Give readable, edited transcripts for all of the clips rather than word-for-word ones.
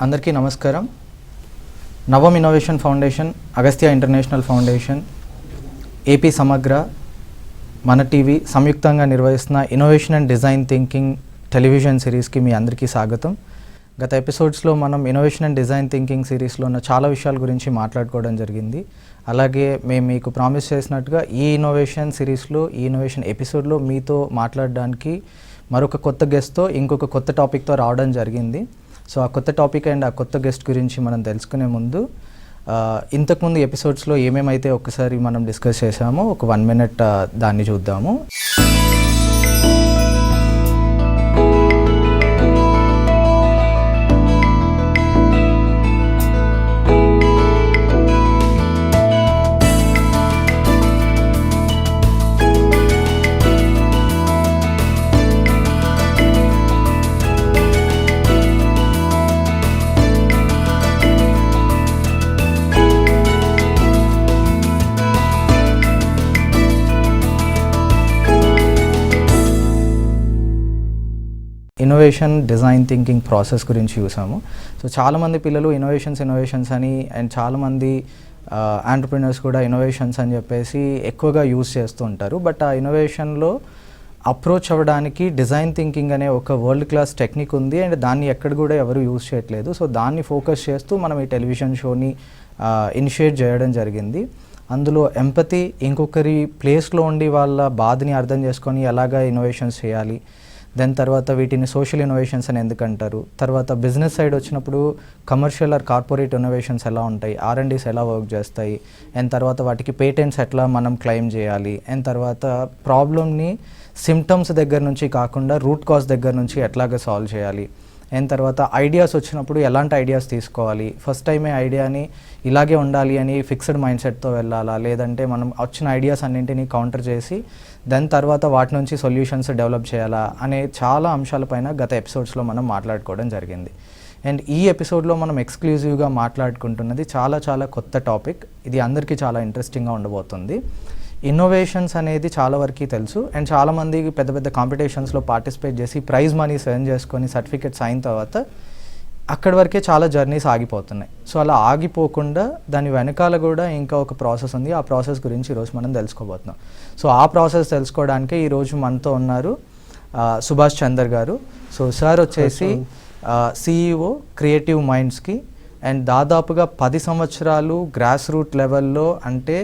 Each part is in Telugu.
అందరికీ నమస్కారం. Navam innovation foundation, Agastya international foundation, AP Samagra, Mana TV సంయుక్తంగా నిర్వహిస్తున్న innovation and design thinking television సిరీస్కి మీ అందరికీ స్వాగతం. గత ఎపిసోడ్స్లో మనం ఇన్నోవేషన్ అండ్ డిజైన్ థింకింగ్ సిరీస్లో ఉన్న చాలా విషయాల గురించి మాట్లాడుకోవడం జరిగింది. అలాగే మేము మీకు ప్రామిస్ చేసినట్టుగా ఈ ఇన్నోవేషన్ సిరీస్లో, ఈ ఇన్నోవేషన్ ఎపిసోడ్లో మీతో మాట్లాడడానికి మరొక కొత్త గెస్ట్తో, ఇంకొక కొత్త టాపిక్తో రావడం జరిగింది. సో ఆ కొత్త టాపిక్ అండ్ ఆ కొత్త గెస్ట్ గురించి మనం తెలుసుకునే ముందు ఇంతకుముందు ఎపిసోడ్స్లో ఏమేమైతే ఒకసారి మనం డిస్కస్ చేసామో ఒక 1 minute దాన్ని చూద్దాము. ఇన్నోవేషన్ డిజైన్ థింకింగ్ ప్రాసెస్ గురించి చూసాము. సో చాలామంది పిల్లలు ఇన్నోవేషన్స్ అని అండ్ చాలామంది ఆంటర్‌ప్రెన్యూర్స్ కూడా ఇన్నోవేషన్స్ అని చెప్పేసి ఎక్కువగా యూజ్ చేస్తూ ఉంటారు. బట్ ఆ ఇన్నోవేషన్లో అప్రోచ్ అవ్వడానికి డిజైన్ థింకింగ్ అనే ఒక వరల్డ్ క్లాస్ టెక్నిక్ ఉంది అండ్ దాన్ని ఎక్కడ కూడా ఎవరు యూజ్ చేయట్లేదు. సో దాన్ని ఫోకస్ చేస్తూ మనం ఈ టెలివిజన్ షోని ఇనిషియేట్ చేయడం జరిగింది. అందులో ఎంపతి, ఇంకొకరి ప్లేస్లో ఉండి వాళ్ళ బాధని అర్థం చేసుకొని ఎలాగా ఇన్నోవేషన్స్ చేయాలి, దెన్ తర్వాత వీటిని సోషల్ ఇన్నోవేషన్స్ అని ఎందుకంటారు, తర్వాత బిజినెస్ సైడ్ వచ్చినప్పుడు కమర్షియల్ ఆర్ కార్పొరేట్ ఇన్నోవేషన్స్ ఎలా ఉంటాయి, R&Ds ఎలా వర్క్ చేస్తాయి, అండ్ తర్వాత వాటికి పేటెంట్స్ ఎట్లా మనం క్లెయిమ్ చేయాలి, అండ్ తర్వాత ప్రాబ్లమ్ని సిమ్టమ్స్ దగ్గర నుంచి కాకుండా రూట్ కాజ్ దగ్గర నుంచి ఎట్లాగా సాల్వ్ చేయాలి, అండ్ తర్వాత ఐడియాస్ వచ్చినప్పుడు ఎలాంటి ఐడియాస్ తీసుకోవాలి, ఫస్ట్ టైమే ఐడియాని ఇలాగే ఉండాలి అని ఫిక్స్డ్ మైండ్ సెట్తో వెళ్ళాలా, లేదంటే మనం వచ్చిన ఐడియాస్ అన్నింటినీ కౌంటర్ చేసి దాని తర్వాత వాటి నుంచి సొల్యూషన్స్ డెవలప్ చేయాలా అనే చాలా అంశాలపైన గత ఎపిసోడ్స్లో మనం మాట్లాడుకోవడం జరిగింది. అండ్ ఈ ఎపిసోడ్లో మనం ఎక్స్క్లూజివ్గా మాట్లాడుకుంటున్నది చాలా కొత్త టాపిక్. ఇది అందరికీ చాలా ఇంట్రెస్టింగ్గా ఉండబోతుంది. ఇన్నోవేషన్స్ అనేది చాలా వరకు తెలుసు అండ్ చాలామంది పెద్ద కాంపిటీషన్స్లో పార్టిసిపేట్ చేసి ప్రైజ్ మనీస్ ఎర్న్ చేసుకొని సర్టిఫికెట్స్ అయిన తర్వాత అక్కడి వరకే చాలా జర్నీస్ ఆగిపోతున్నాయి. సో అలా ఆగిపోకుండా దాని వెనకాల కూడా ఇంకా ఒక ప్రాసెస్ ఉంది. ఆ ప్రాసెస్ గురించి ఈరోజు మనం తెలుసుకోబోతున్నాం. సో ఆ ప్రాసెస్ తెలుసుకోవడానికి ఈరోజు మనతో ఉన్నారు సుభాష్ చందర్ గారు. సో సార్ వచ్చేసి CEO క్రియేటివ్ మైండ్స్కి అండ్ దాదాపుగా 10 సంవత్సరాలు గ్రాస్ రూట్ లెవెల్లో, అంటే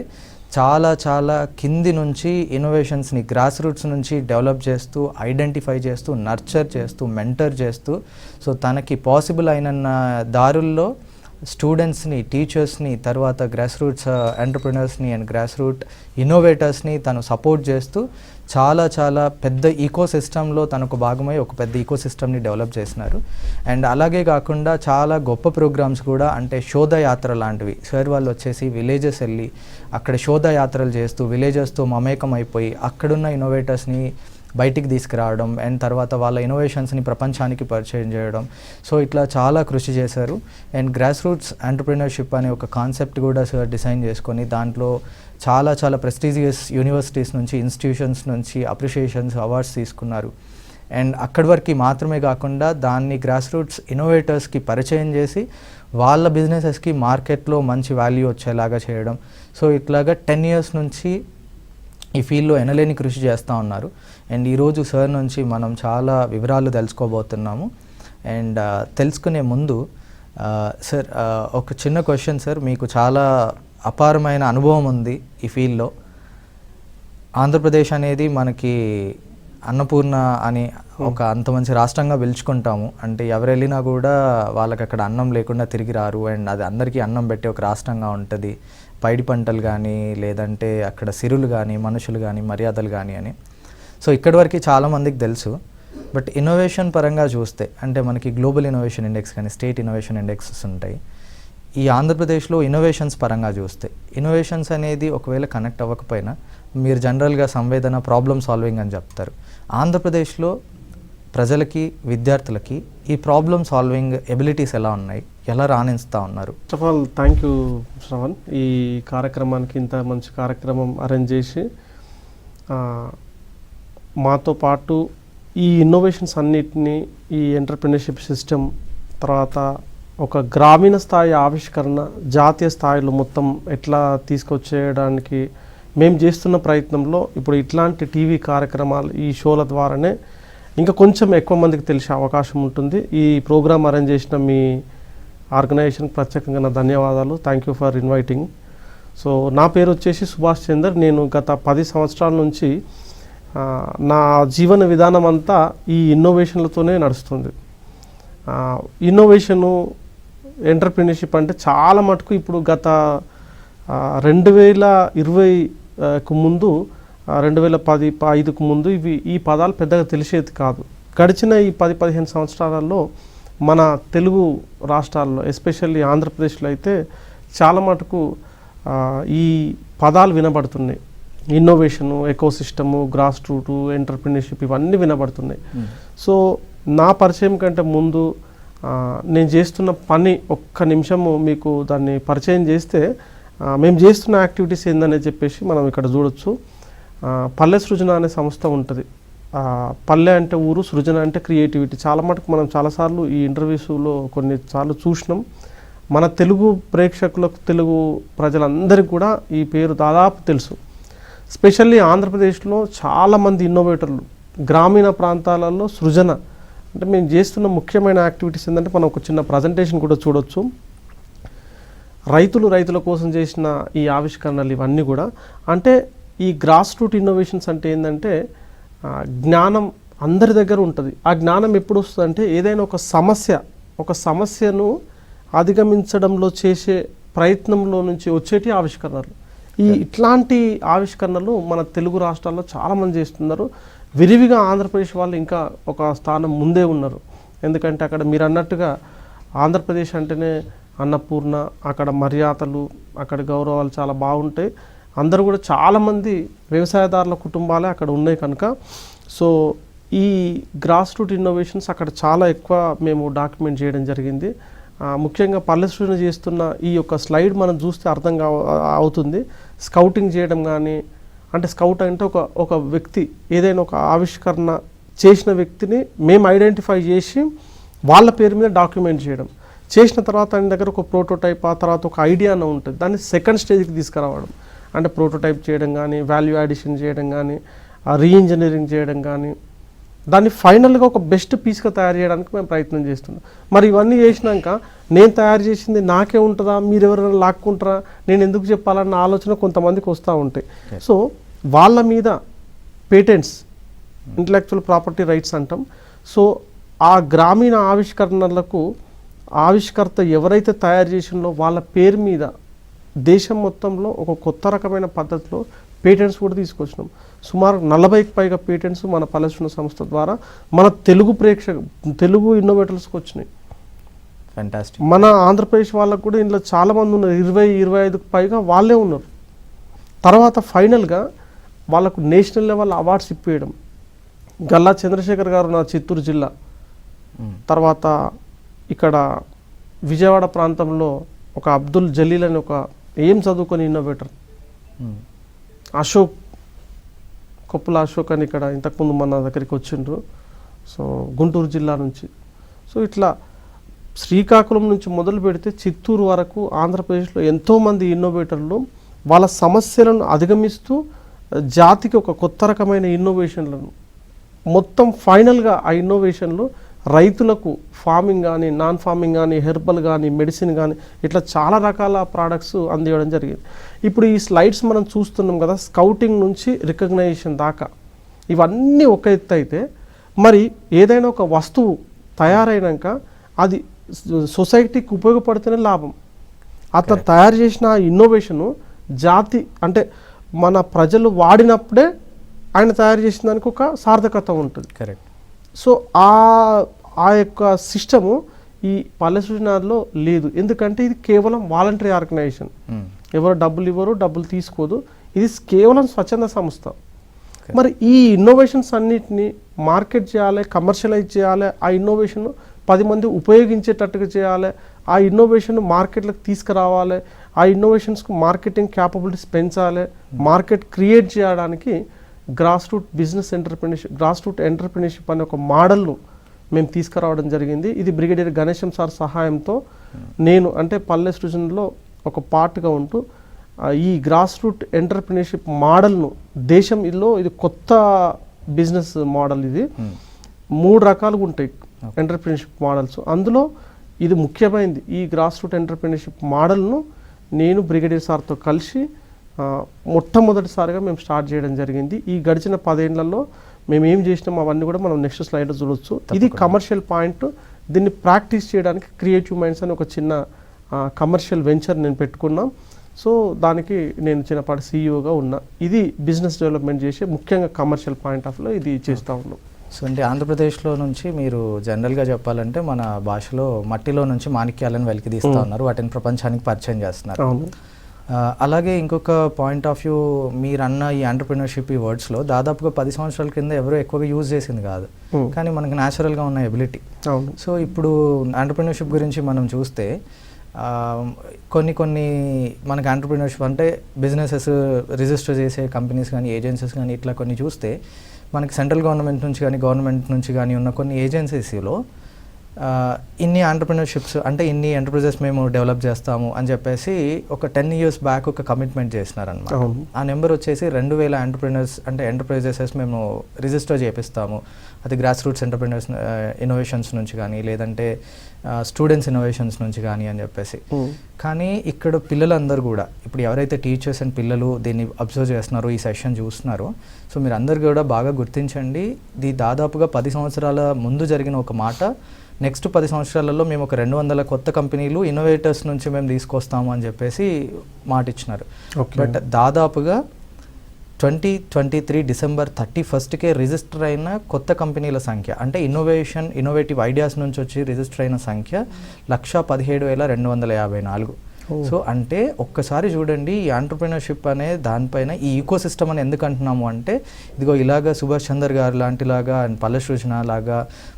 చాలా కింది నుంచి ఇన్నోవేషన్స్ని గ్రాస్ రూట్స్ నుంచి డెవలప్ చేస్తూ, ఐడెంటిఫై చేస్తూ, నర్చర్ చేస్తూ, మెంటర్ చేస్తూ, సో తనకి పాసిబుల్ అయిన దారుల్లో స్టూడెంట్స్ని, టీచర్స్ని, తర్వాత గ్రాస్ రూట్స్ ఎంటర్‌ప్రెన్యూర్స్ని అండ్ గ్రాస్ రూట్ ఇన్నోవేటర్స్ని తను సపోర్ట్ చేస్తూ చాలా పెద్ద ఈకో సిస్టంలో తనకు భాగమై ఒక పెద్ద ఈకో సిస్టమ్ని డెవలప్ చేసినారు. అండ్ అలాగే కాకుండా చాలా గొప్ప ప్రోగ్రామ్స్ కూడా, అంటే శోధయాత్ర లాంటివి, సార్ వాళ్ళు వచ్చేసి విలేజెస్ వెళ్ళి అక్కడ శోధయాత్రలు చేస్తూ విలేజెస్తో మమేకం అయిపోయి అక్కడున్న ఇన్నోవేటర్స్ని బయటికి తీసుకురావడం అండ్ తర్వాత వాళ్ళ ఇన్నోవేషన్స్ని ప్రపంచానికి పరిచయం చేయడం. సో ఇట్లా చాలా కృషి చేశారు. అండ్ గ్రాస్ రూట్స్ ఎంటర్‌ప్రెన్యూర్షిప్ అనే ఒక కాన్సెప్ట్ కూడా సార్ డిజైన్ చేసుకొని దాంట్లో చాలా ప్రెస్టీజియస్ యూనివర్సిటీస్ నుంచి, ఇన్స్టిట్యూషన్స్ నుంచి అప్రిషియేషన్స్, అవార్డ్స్ తీసుకున్నారు. అండ్ అక్కడి వరకు మాత్రమే కాకుండా దాన్ని గ్రాస్ రూట్స్ ఇన్నోవేటర్స్కి పరిచయం చేసి వాళ్ళ బిజినెసెస్కి మార్కెట్లో మంచి వాల్యూ వచ్చేలాగా చేయడం. సో ఇట్లాగా 10 years నుంచి ఈ ఫీల్డ్లో ఎనలేని కృషి చేస్తూ ఉన్నారు. అండ్ ఈరోజు సార్ నుంచి మనం చాలా వివరాలు తెలుసుకోబోతున్నాము. అండ్ తెలుసుకునే ముందు సార్ ఒక చిన్న క్వశ్చన్ సార్, మీకు చాలా అపారమైన అనుభవం ఉంది ఈ ఫీల్డ్లో. ఆంధ్రప్రదేశ్ అనేది మనకి అన్నపూర్ణ అని ఒక అంత మంచి రాష్ట్రంగా పిలుచుకుంటాము. అంటే ఎవరు వెళ్ళినా కూడా వాళ్ళకి అక్కడ అన్నం లేకుండా తిరిగి రారు అండ్ అది అందరికీ అన్నం పెట్టే ఒక రాష్ట్రంగా ఉంటుంది. పైడి పంటలు కానీ, లేదంటే అక్కడ సిరులు కానీ, మనుషులు కానీ, మర్యాదలు కానీ అని. సో ఇక్కడి వరకు చాలామందికి తెలుసు. బట్ ఇన్నోవేషన్ పరంగా చూస్తే, అంటే మనకి గ్లోబల్ ఇన్నోవేషన్ ఇండెక్స్ కానీ, స్టేట్ ఇన్నోవేషన్ ఇండెక్సెస్ ఉంటాయి. ఈ ఆంధ్రప్రదేశ్లో ఇన్నోవేషన్స్ పరంగా చూస్తే, ఇన్నోవేషన్స్ అనేది ఒకవేళ కనెక్ట్ అవ్వకపోయినా మీరు జనరల్గా సంవేదన, ప్రాబ్లమ్ సాల్వింగ్ అని చెప్తారు. ఆంధ్రప్రదేశ్లో ప్రజలకి, విద్యార్థులకి ఈ ప్రాబ్లమ్ సాల్వింగ్ ఎబిలిటీస్ ఎలా ఉన్నాయి, ఎలా రాణిస్తూ ఉన్నారు? First of all thank you Shravan, ఈ కార్యక్రమానికి ఇంత మంచి కార్యక్రమం అరేంజ్ చేసి మాతో పాటు ఈ ఇన్నోవేషన్స్ అన్నిటినీ, ఈ ఎంటర్‌ప్రెన్యూర్‌షిప్ సిస్టమ్, తర్వాత ఒక గ్రామీణ స్థాయి ఆవిష్కరణ జాతీయ స్థాయిలో మొత్తం ఎట్లా తీసుకొచ్చేయడానికి మేము చేస్తున్న ప్రయత్నంలో ఇప్పుడు ఇట్లాంటి టీవీ కార్యక్రమాలు ఈ షోల ద్వారానే ఇంకా కొంచెం ఎక్కువ మందికి తెలిసే అవకాశం ఉంటుంది. ఈ ప్రోగ్రామ్ అరేంజ్ చేసిన మీ ఆర్గనైజేషన్కి ప్రత్యేకంగా నా ధన్యవాదాలు. Thank you for inviting. So నా పేరు వచ్చేసి సుభాష్ చందర్. నేను గత 10 సంవత్సరాల నుంచి నా జీవన విధానం అంతా ఈ ఇన్నోవేషన్లతోనే నడుస్తుంది. ఇన్నోవేషను ఎంటర్‌ప్రెన్యూర్‌షిప్ అంటే చాలా మటుకు ఇప్పుడు గత 2020కు ముందు 2015కు ముందు ఈ పదాలు పెద్దగా తెలిసేది కాదు. గడిచిన ఈ 10-15 సంవత్సరాలలో మన తెలుగు రాష్ట్రాల్లో ఎస్పెషల్లీ ఆంధ్రప్రదేశ్లో అయితే చాలా మటుకు ఈ పదాలు వినబడుతున్నాయి. Innovation, ecosystem, grass root, entrepreneurship ఇవన్నీ వినబడుతున్నాయి. సో నా పరిచయం కంటే ముందు నేను చేస్తున్న పని ఒక్క నిమిషము మీకు దాన్ని పరిచయం చేస్తే మేము చేస్తున్న యాక్టివిటీస్ ఏందనే చెప్పేసి మనం ఇక్కడ చూడొచ్చు. పల్లె సృజన అనే సంస్థ ఉంటుంది. పల్లె అంటే ఊరు, సృజన అంటే క్రియేటివిటీ. చాలా మటుకు మనం చాలాసార్లు ఈ ఇంటర్వ్యూస్లో కొన్నిసార్లు చూసినాం. మన తెలుగు ప్రేక్షకులకు, తెలుగు ప్రజలందరికీ కూడా ఈ పేరు దాదాపు తెలుసు. స్పెషల్లీ ఆంధ్రప్రదేశ్లో చాలామంది ఇన్నోవేటర్లు గ్రామీణ ప్రాంతాలలో సృజన అంటే మేము చేస్తున్న ముఖ్యమైన యాక్టివిటీస్ ఏంటంటే మనం ఒక చిన్న ప్రజెంటేషన్ కూడా చూడొచ్చు. రైతుల కోసం చేసిన ఈ ఆవిష్కరణలు ఇవన్నీ కూడా అంటే ఈ గ్రాస్ రూట్ ఇన్నోవేషన్స్ అంటే ఏంటంటే జ్ఞానం అందరి దగ్గర ఉంటుంది. ఆ జ్ఞానం ఎప్పుడు వస్తుందంటే ఏదైనా ఒక సమస్యను అధిగమించడంలో చేసే ప్రయత్నంలో నుంచి వచ్చేటి ఆవిష్కరణలు. ఇట్లాంటి ఆవిష్కరణలు మన తెలుగు రాష్ట్రాల్లో చాలామంది చేస్తున్నారు. విరివిగా ఆంధ్రప్రదేశ్ వాళ్ళు ఇంకా ఒక స్థానం ముందే ఉన్నారు. ఎందుకంటే అక్కడ మీరు అన్నట్టుగా ఆంధ్రప్రదేశ్ అంటేనే అన్నపూర్ణ, అక్కడ మర్యాదలు, అక్కడ గౌరవాలు చాలా బాగుంటాయి. అందరూ కూడా చాలామంది వ్యవసాయదారుల కుటుంబాలే అక్కడ ఉన్నాయి కనుక సో ఈ గ్రాస్ రూట్ ఇన్నోవేషన్స్ అక్కడ చాలా ఎక్కువ మేము డాక్యుమెంట్ చేయడం జరిగింది. ముఖ్యంగా పల్లె సృజన చేస్తున్న ఈ యొక్క స్లైడ్ మనం చూస్తే అర్థం అవుతుంది. స్కౌటింగ్ చేయడం కానీ అంటే స్కౌట్ అంటే ఒక వ్యక్తి ఏదైనా ఒక ఆవిష్కరణ చేసిన వ్యక్తిని మేము ఐడెంటిఫై చేసి వాళ్ళ పేరు మీద డాక్యుమెంట్ చేయడం. చేసిన తర్వాత ఆయన దగ్గర ఒక ప్రోటోటైప్, ఆ తర్వాత ఒక ఐడియా అని ఉంటుంది. దాన్ని సెకండ్ స్టేజ్కి తీసుకురావడం అంటే ప్రోటోటైప్ చేయడం కానీ, వాల్యూ యాడిషన్ చేయడం కానీ, రీఇంజనీరింగ్ చేయడం కానీ, దాన్ని ఫైనల్గా ఒక బెస్ట్ పీస్గా తయారు చేయడానికి మేము ప్రయత్నం చేస్తున్నాం. మరి ఇవన్నీ చేసినాక నేను తయారు చేసింది నాకే ఉంటుందా, మీరు ఎవరైనా లాక్కుంటారా, నేను ఎందుకు చెప్పాలన్న ఆలోచన కొంతమందికి వస్తూ ఉంటాయి. సో వాళ్ళ మీద పేటెంట్స్, ఇంటలెక్చువల్ ప్రాపర్టీ రైట్స్ అంటాం. సో ఆ గ్రామీణ ఆవిష్కరణలకు ఆవిష్కర్త ఎవరైతే తయారు చేసిందో వాళ్ళ పేరు మీద దేశం మొత్తంలో ఒక కొత్త రకమైన పద్ధతిలో పేటెంట్స్ కూడా తీసుకొచ్చినాం. సుమారు 40కి పైగా పేటెంట్స్ మన పల్లె సృజన సంస్థ ద్వారా మన తెలుగు ఇన్నోవేటర్స్కి వచ్చినాయి. ఫ్యాంటాస్టిక్. మన ఆంధ్రప్రదేశ్ వాళ్ళకు కూడా ఇందులో చాలామంది ఉన్నారు. 20-25కి పైగా వాళ్ళే ఉన్నారు. తర్వాత ఫైనల్గా వాళ్ళకు నేషనల్ లెవెల్ అవార్డ్స్ ఇప్పించడం. గల్లా చంద్రశేఖర్ గారు నా చిత్తూరు జిల్లా, తర్వాత ఇక్కడ విజయవాడ ప్రాంతంలో ఒక అబ్దుల్ జలీల్ అని ఒక ఏం చదువుకొని ఇన్నోవేటర్, అశోక్, కొప్పుల అశోక్ అని ఇక్కడ ఇంతకుముందు మన దగ్గరికి వచ్చిండ్రు. సో గుంటూరు జిల్లా నుంచి. సో ఇట్లా శ్రీకాకుళం నుంచి మొదలు పెడితే చిత్తూరు వరకు ఆంధ్రప్రదేశ్లో ఎంతోమంది ఇన్నోవేటర్లు వాళ్ళ సమస్యలను అధిగమిస్తూ జాతికి ఒక కొత్త రకమైన ఇన్నోవేషన్లను మొత్తం ఫైనల్గా ఆ ఇన్నోవేషన్లు రైతులకు ఫార్మింగ్ కానీ, నాన్ ఫార్మింగ్ కానీ, హెర్బల్ కానీ, మెడిసిన్ కానీ ఇట్లా చాలా రకాల ప్రోడక్ట్స్ అందించడం జరిగింది. ఇప్పుడు ఈ స్లైడ్స్ మనం చూస్తున్నాం కదా, స్కౌటింగ్ నుంచి రికగ్నైజేషన్ దాకా ఇవన్నీ ఒక ఎత్తు అయితే, మరి ఏదైనా ఒక వస్తువు తయారైనాక అది సొసైటీకి ఉపయోగపడితేనే లాభం. అతను తయారు చేసిన ఇన్నోవేషను జాతి అంటే మన ప్రజలు వాడినప్పుడే ఆయన తయారు చేసిన దానికి ఒక సార్థకత ఉంటుంది. కరెక్ట్. సో ఆ యొక్క సిస్టము ఈ పల్లె సృజనలో లేదు. ఎందుకంటే ఇది కేవలం వాలంటరీ ఆర్గనైజేషన్. ఎవరు డబ్బులు ఇవ్వరు, డబ్బులు తీసుకోదు. ఇది కేవలం స్వచ్ఛంద సంస్థ. మరి ఈ ఇన్నోవేషన్స్ అన్నిటిని మార్కెట్ చేయాలి, కమర్షియలైజ్ చేయాలి, ఆ ఇన్నోవేషన్ 10 మంది ఉపయోగించేటట్టుగా చేయాలి, ఆ ఇన్నోవేషన్ మార్కెట్లకు తీసుకురావాలి, ఆ ఇన్నోవేషన్స్కు మార్కెటింగ్ క్యాపబిలిటీస్ పెంచాలి, మార్కెట్ క్రియేట్ చేయడానికి గ్రాస్ రూట్ ఎంటర్‌ప్రెన్యూర్‌షిప్ అనే ఒక మోడల్ను మేము తీసుకురావడం జరిగింది. ఇది బ్రిగేడియర్ గణేశం సార్ సహాయంతో నేను అంటే పల్లె సృజనలో ఒక పార్ట్గా ఉంటూ ఈ గ్రాస్ రూట్ ఎంటర్ప్రినర్షిప్ మోడల్ను దేశంలో ఇది కొత్త బిజినెస్ మోడల్. ఇది 3 రకాలుగా ఉంటాయి ఎంటర్ప్రినర్షిప్ మోడల్స్. అందులో ఇది ముఖ్యమైనది. ఈ గ్రాస్ రూట్ ఎంటర్ప్రినర్షిప్ మోడల్ను నేను బ్రిగేడియర్ సార్తో కలిసి మొట్టమొదటిసారిగా మేము స్టార్ట్ చేయడం జరిగింది. ఈ గడిచిన 10 ఏళ్లలో మేము ఏం చేసినాం అవన్నీ కూడా మనం నెక్స్ట్ స్లైడ్లో చూడొచ్చు. ఇది కమర్షియల్ పాయింట్. దీన్ని ప్రాక్టీస్ చేయడానికి క్రియేటివ్ మైండ్స్ అని ఒక చిన్న కమర్షియల్ వెంచర్ నేను పెట్టుకున్నాం. సో దానికి నేను చిన్నపాటి సీఈఓగా ఉన్నా. ఇది బిజినెస్ డెవలప్మెంట్ చేసే ముఖ్యంగా కమర్షియల్ పాయింట్ ఆఫ్లో ఇది చేస్తూ ఉన్నాం. సో అంటే ఆంధ్రప్రదేశ్లో నుంచి మీరు జనరల్గా చెప్పాలంటే మన భాషలో మట్టిలో నుంచి మాణిక్యాలను వెలికి తీస్తూ ఉన్నారు, వాటిని ప్రపంచానికి పరిచయం చేస్తున్నారు. అలాగే ఇంకొక పాయింట్ ఆఫ్ వ్యూ, మీరు అన్న ఈ ఎంటర్‌ప్రెన్యూర్‌షిప్ ఈ వర్డ్స్లో దాదాపుగా 10 సంవత్సరాల కింద ఎవరు ఎక్కువగా యూజ్ చేసింది కాదు, కానీ మనకు న్యాచురల్గా ఉన్న ఎబిలిటీ. సో ఇప్పుడు ఎంటర్‌ప్రెన్యూర్‌షిప్ గురించి మనం చూస్తే కొన్ని మనకి ఎంటర్‌ప్రెన్యూర్‌షిప్ అంటే బిజినెసెస్ రిజిస్టర్ చేసే కంపెనీస్ కానీ ఏజెన్సీస్ కానీ ఇట్లా కొన్ని చూస్తే మనకి సెంట్రల్ గవర్నమెంట్ నుంచి కానీ గవర్నమెంట్ నుంచి కానీ ఉన్న కొన్ని ఏజెన్సీస్లో ఇన్ని ఎంటర్‌ప్రెన్యూర్‌షిప్స్ అంటే ఇన్ని ఎంటర్ప్రైజెస్ మేము డెవలప్ చేస్తాము అని చెప్పేసి ఒక 10 years బ్యాక్ ఒక కమిట్మెంట్ చేసినారనమాట. ఆ నెంబర్ వచ్చేసి 2000 ఎంటర్ప్రైజెస్ మేము రిజిస్టర్ చేపిస్తాము. అది గ్రాస్ రూట్స్ ఎంటర్‌ప్రెన్యూర్స్ ఇన్నోవేషన్స్ నుంచి కానీ లేదంటే స్టూడెంట్స్ ఇన్నోవేషన్స్ నుంచి కానీ అని చెప్పేసి. కానీ ఇక్కడ పిల్లలందరూ కూడా ఇప్పుడు ఎవరైతే టీచర్స్ అండ్ పిల్లలు దీన్ని అబ్జర్వ్ చేస్తున్నారో, ఈ సెషన్ చూస్తున్నారో, సో మీరు అందరు కూడా బాగా గుర్తించండి. ఇది దాదాపుగా 10 సంవత్సరాల ముందు జరిగిన ఒక మాట. నెక్స్ట్ 10 సంవత్సరాలలో మేము ఒక 200 కొత్త కంపెనీలు ఇన్నోవేటర్స్ నుంచి మేము తీసుకొస్తాము అని చెప్పేసి మాట ఇచ్చినారు. బట్ దాదాపుగా 2023 December 31కే రిజిస్టర్ అయిన కొత్త కంపెనీల సంఖ్య అంటే ఇన్నోవేటివ్ ఐడియాస్ నుంచి వచ్చి రిజిస్టర్ అయిన సంఖ్య 117,254. సో అంటే ఒక్కసారి చూడండి, ఈ ఎంటర్‌ప్రెన్యూర్‌షిప్ అనే దానిపైన ఈ ఈకో సిస్టమ్ అని ఎందుకు అంటున్నాము అంటే, ఇదిగో ఇలాగా సుభాష్ చంద్ర గారు లాంటిలాగా అండ్ పల్లె సృజన లాగా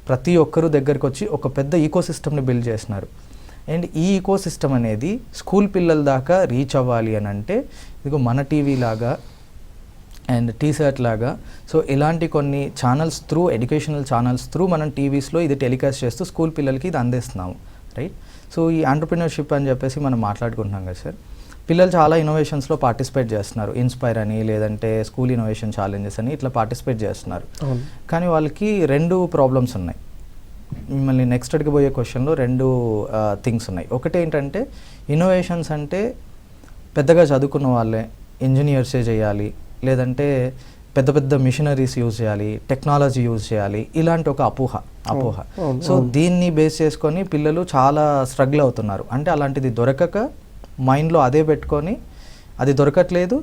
ప్రతి ఒక్కరు దగ్గరికి వచ్చి ఒక పెద్ద ఈకో సిస్టమ్ని బిల్డ్ చేసినారు. అండ్ ఈ ఈకో సిస్టమ్ అనేది స్కూల్ పిల్లల దాకా రీచ్ అవ్వాలి అని అంటే ఇదిగో మన టీవీ లాగా అండ్ టీసర్ట్ లాగా, సో ఇలాంటి కొన్ని channels through, educational channels through మనం టీవీస్లో ఇది టెలికాస్ట్ చేస్తూ స్కూల్ పిల్లలకి ఇది అందిస్తున్నాము, రైట్? సో ఈ ఎంటర్‌ప్రెన్యూర్‌షిప్ అని చెప్పేసి మనం మాట్లాడుకుంటున్నాం కదా సార్. పిల్లలు చాలా ఇన్నోవేషన్స్లో పార్టిసిపేట్ చేస్తున్నారు. ఇన్స్పైర్ అని లేదంటే స్కూల్ ఇన్నోవేషన్ ఛాలెంజెస్ అని ఇట్లా పార్టిసిపేట్ చేస్తున్నారు. కానీ వాళ్ళకి 2 ప్రాబ్లమ్స్ ఉన్నాయి. మిమ్మల్ని నెక్స్ట్ అడిగిపోయే క్వశ్చన్లో 2 థింగ్స్ ఉన్నాయి. ఒకటి ఏంటంటే ఇన్నోవేషన్స్ అంటే పెద్దగా చదువుకున్న వాళ్ళే ఇంజనీర్సే చేయాలి, లేదంటే పెద్ద పెద్ద మిషనరీస్ యూజ్ చేయాలి, టెక్నాలజీ యూజ్ చేయాలి, ఇలాంటి ఒక అపోహ. సో దీన్ని బేస్ చేసుకొని పిల్లలు చాలా స్ట్రగుల్ అవుతున్నారు. అంటే అలాంటిది దొరకక మైండ్లో అదే పెట్టుకొని అది దొరకట్లేదు,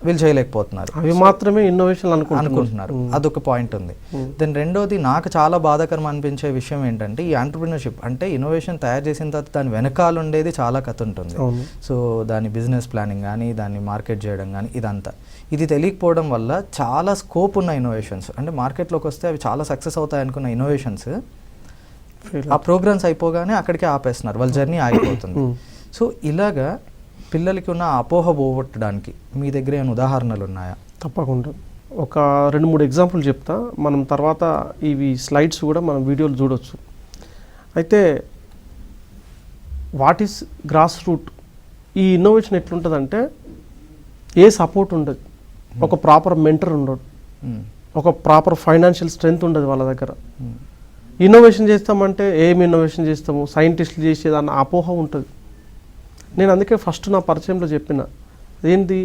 వీళ్ళు చేయలేకపోతున్నారు, అవి మాత్రమే ఇన్నోవేషన్ అనుకుంటున్నారు. అదొక పాయింట్ ఉంది. దెన్ రెండోది నాకు చాలా బాధాకరం అనిపించే విషయం ఏంటంటే, ఈ ఎంటర్‌ప్రెన్యూర్‌షిప్ అంటే ఇన్నోవేషన్ తయారు చేసిన తర్వాత దాని వెనకాల ఉండేది చాలా కథ ఉంటుంది. సో దాని బిజినెస్ ప్లానింగ్ కానీ దాన్ని మార్కెట్ చేయడం కానీ ఇదంతా ఇది తెలియకపోవడం వల్ల చాలా స్కోప్ ఉన్న ఇన్నోవేషన్స్ అంటే మార్కెట్లోకి వస్తే అవి చాలా సక్సెస్ అవుతాయి అనుకున్న ఇన్నోవేషన్స్ ఆ ప్రోగ్రామ్స్ అయిపోగానే అక్కడికే ఆపేస్తున్నారు, వాళ్ళ జర్నీ ఆగిపోతుంది. సో ఇలాగా పిల్లలకి ఉన్న అపోహ పోగొట్టడానికి మీ దగ్గర ఏమైనా ఉదాహరణలు ఉన్నాయా? తప్పకుండా ఒక 2-3 ఎగ్జాంపుల్ చెప్తా. మనం తర్వాత ఇవి స్లైడ్స్ కూడా మనం వీడియోలు చూడొచ్చు. అయితే వాట్ ఈస్ గ్రాస్ రూట్? ఈ ఇన్నోవేషన్ ఎట్లుంటుందంటే ఏ సపోర్ట్ ఉండదు, ఒక ప్రాపర్ మెంటర్ ఉండడు, ఒక ప్రాపర్ ఫైనాన్షియల్ స్ట్రెంగ్త్ ఉండదు వాళ్ళ దగ్గర. ఇన్నోవేషన్ చేస్తామంటే ఏమి ఇన్నోవేషన్ చేస్తాము, సైంటిస్టులు చేసేదన్న అపోహ ఉంటుంది. నేను అందుకే ఫస్ట్ నా పరిచయంలో చెప్పిన ఏంటి,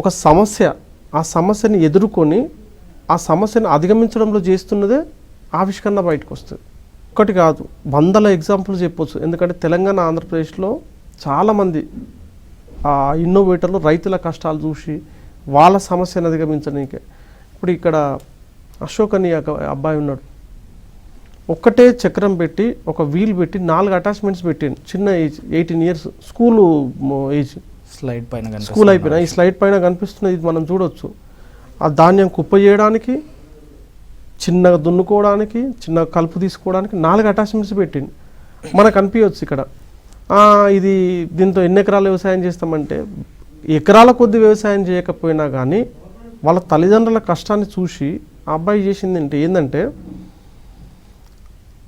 ఒక సమస్య, ఆ సమస్యని ఎదుర్కొని ఆ సమస్యను అధిగమించడంలో చేస్తున్నదే ఆవిష్కరణ బయటకు వస్తుంది. ఒకటి కాదు, 100 ఎగ్జాంపుల్స్ చెప్పొచ్చు. ఎందుకంటే తెలంగాణ, ఆంధ్రప్రదేశ్లో చాలామంది ఆ ఇన్నోవేటర్లు రైతుల కష్టాలు చూసి వాళ్ళ సమస్యను అధిగమించడానికే. ఇప్పుడు ఇక్కడ అశోక్ అని అబ్బాయి ఉన్నాడు, ఒక్కటే చక్రం పెట్టి ఒక వీల్ పెట్టి 4 అటాచ్మెంట్స్ పెట్టిండు. చిన్న age, 18 years, school age. Slide పైన స్కూల్ అయిపోయినా ఈ స్లైడ్ పైన కనిపిస్తున్నది, ఇది మనం చూడొచ్చు. ఆ ధాన్యం కుప్ప చేయడానికి, చిన్నగా దున్నుకోవడానికి, చిన్న కలుపు తీసుకోవడానికి 4 అటాచ్మెంట్స్ పెట్టిండు. మనకు అనిపించవచ్చు ఇక్కడ ఇది దీంతో ఎన్ని ఎకరాల వ్యవసాయం చేస్తామంటే, ఎకరాల కొద్ది వ్యవసాయం చేయకపోయినా కానీ వాళ్ళ తల్లిదండ్రుల కష్టాన్ని చూసి ఆ అబ్బాయి చేసింది ఏంటంటే